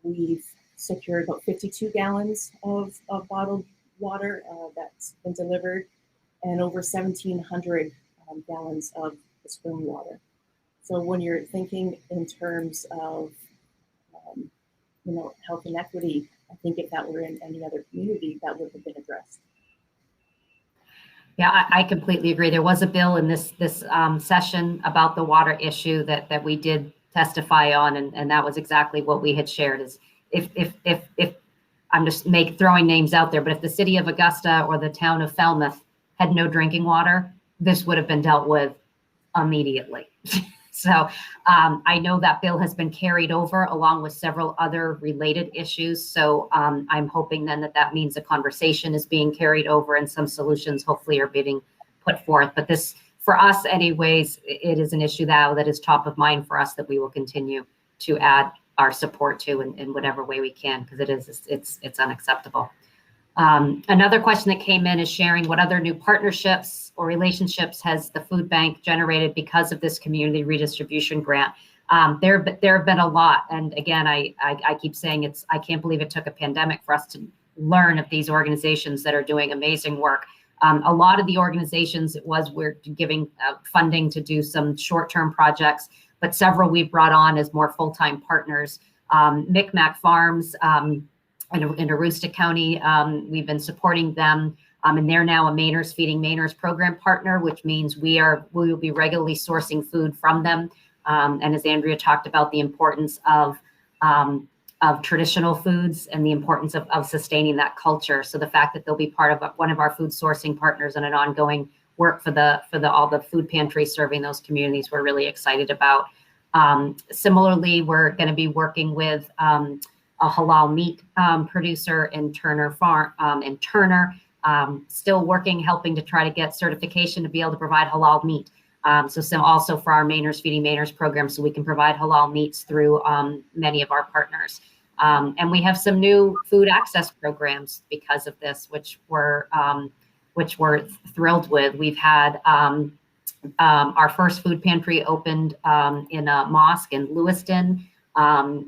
we've secured about 52 gallons of bottled water that's been delivered, and over 1,700 gallons of the spring water. So when you're thinking in terms of, health inequity, I think if that were in any other community, that would have been addressed. Yeah, I completely agree. There was a bill in this session about the water issue that we did testify on, and that was exactly what we had shared. Is if I'm just throwing names out there, but if the city of Augusta or the town of Falmouth had no drinking water, this would have been dealt with immediately. So I know that bill has been carried over along with several other related issues. So I'm hoping then that means a conversation is being carried over and some solutions hopefully are being put forth. But this, for us anyways, it is an issue that is top of mind for us, that we will continue to add our support to in whatever way we can, because it's unacceptable. Another question that came in is sharing what other new partnerships or relationships has the food bank generated because of this community redistribution grant. There have been a lot, and again, I keep saying I can't believe it took a pandemic for us to learn of these organizations that are doing amazing work. A lot of the organizations we're giving funding to do some short-term projects, but several we've brought on as more full-time partners. Micmac Farms in Aroostook County, we've been supporting them, and they're now a Mainers Feeding Mainers program partner, which means we will be regularly sourcing food from them. And as Andrea talked about, the importance of traditional foods and the importance of sustaining that culture. So the fact that they'll be part of one of our food sourcing partners and an ongoing work for all the food pantries serving those communities, we're really excited about. Similarly, we're going to be working with a halal meat producer in Turner still helping to try to get certification to be able to provide halal meat. So also for our Mainers Feeding Mainers program, so we can provide halal meats through many of our partners. And we have some new food access programs because of this, which we're thrilled with. We've had our first food pantry opened in a mosque in Lewiston,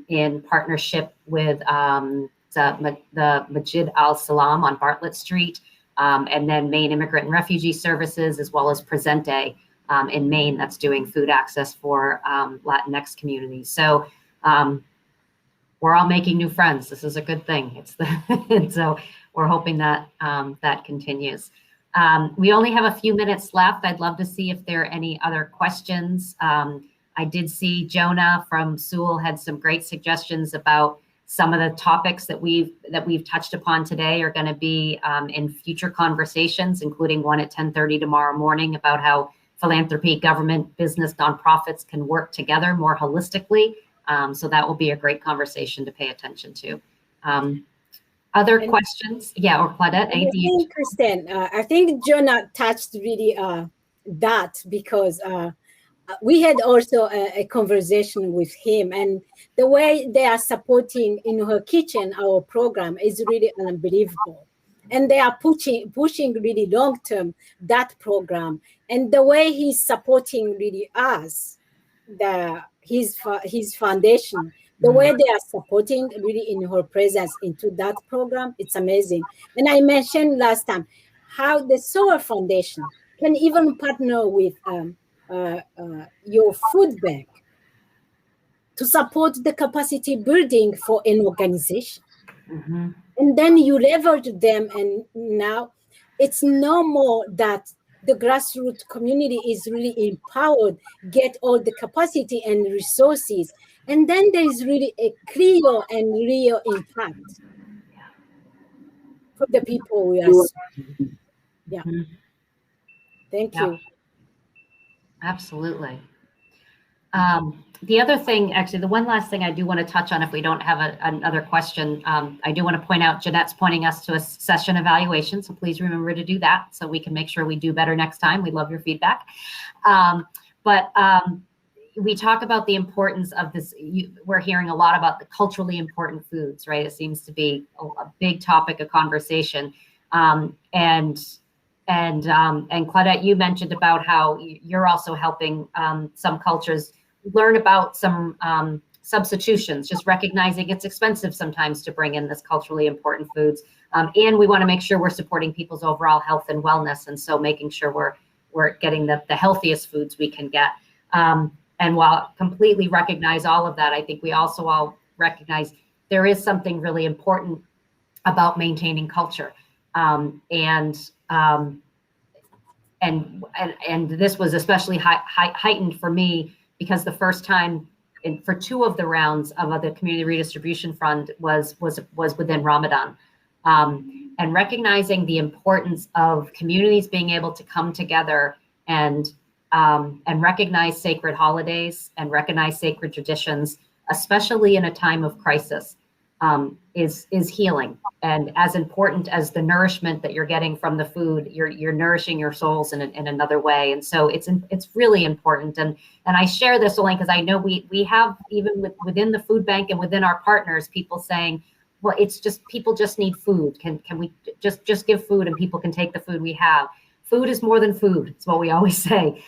in partnership with the Masjid al-Salam on Bartlett Street, and then Maine Immigrant and Refugee Services, as well as Presente in Maine, that's doing food access for Latinx communities. So we're all making new friends. This is a good thing. And so we're hoping that that continues. We only have a few minutes left. I'd love to see if there are any other questions. I did see Jonah from Sewell had some great suggestions about some of the topics that we've touched upon today are going to be in future conversations, including one at 10:30 tomorrow morning about how philanthropy, government, business, nonprofits can work together more holistically So that will be a great conversation to pay attention to. Other questions? Yeah, or Claudette, anything? Kristen, I think Jonah touched really that because we had also a conversation with him, and the way they are supporting in her kitchen our program is really unbelievable. And they are pushing really long term that program, and the way he's supporting really us, his foundation, the way they are supporting really in her presence into that program, it's amazing. And I mentioned last time how the Sower Foundation can even partner with your food bank to support the capacity building for an organization. Mm-hmm. And then you leverage them, and now it's no more that the grassroots community is really empowered, get all the capacity and resources, and then there is really a clear and real impact for the people we are serving. Yeah. Mm-hmm. Thank you. Absolutely. The other thing, actually, the one last thing I do want to touch on, if we don't have another question, I do want to point out Jeanette's pointing us to a session evaluation. So please remember to do that so we can make sure we do better next time. We love your feedback. We talk about the importance of this. We're hearing a lot about the culturally important foods, right? It seems to be a big topic of conversation. And Claudette, you mentioned about how you're also helping some cultures learn about some substitutions, just recognizing it's expensive sometimes to bring in this culturally important foods. And we want to make sure we're supporting people's overall health and wellness. And so making sure we're getting the healthiest foods we can get. And while completely recognize all of that, I think we also all recognize there is something really important about maintaining culture. And this was especially heightened for me because the first time for two of the rounds of the Community Redistribution Fund was within Ramadan, and recognizing the importance of communities being able to come together and recognize sacred holidays and recognize sacred traditions, especially in a time of crisis, is healing. And as important as the nourishment that you're getting from the food, you're nourishing your souls in another way. And so it's really important. And I share this only because I know we have, even within the food bank and within our partners, people saying, well, it's just people just need food. Can we just give food and people can take the food we have? Food is more than food. It's what we always say.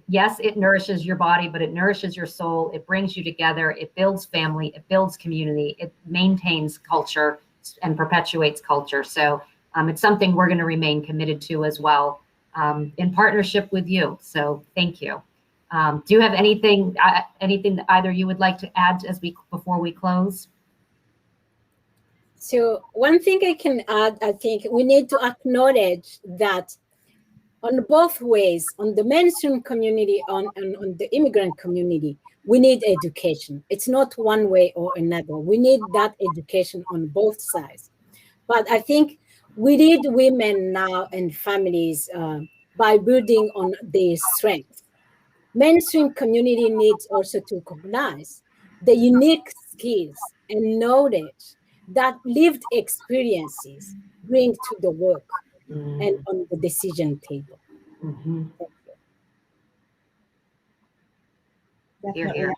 Yes, it nourishes your body, but it nourishes your soul. It brings you together. It builds family. It builds community. It maintains culture and perpetuates culture. So it's something we're going to remain committed to as well, in partnership with you. So thank you. Do you have anything that either you would like to add before we close? So one thing I can add, I think we need to acknowledge that on both ways, on the mainstream community, on the immigrant community, we need education. It's not one way or another. We need that education on both sides. But I think we need women now and families by building on their strength. Mainstream community needs also to recognize the unique skills and knowledge that lived experiences bring to the work and on the decision table. Mm-hmm. Definitely.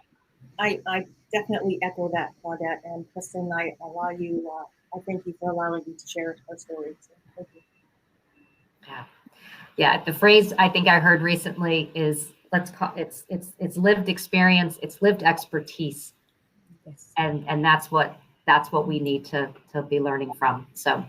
I definitely echo that, Claudette. And Kristen, I thank you for allowing me to share our story. So thank you. Yeah. The phrase I think I heard recently is it's lived experience, it's lived expertise. Yes. And that's what we need to be learning from. So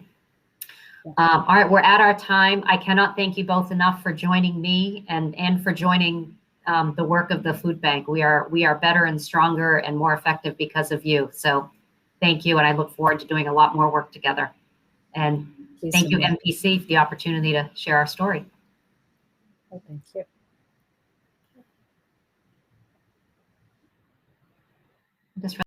all right, we're at our time. I cannot thank you both enough for joining me and for joining the work of the food bank. We are better and stronger and more effective because of you. So thank you. And I look forward to doing a lot more work together. And thank you, MPC, for the opportunity to share our story. Oh, thank you. Just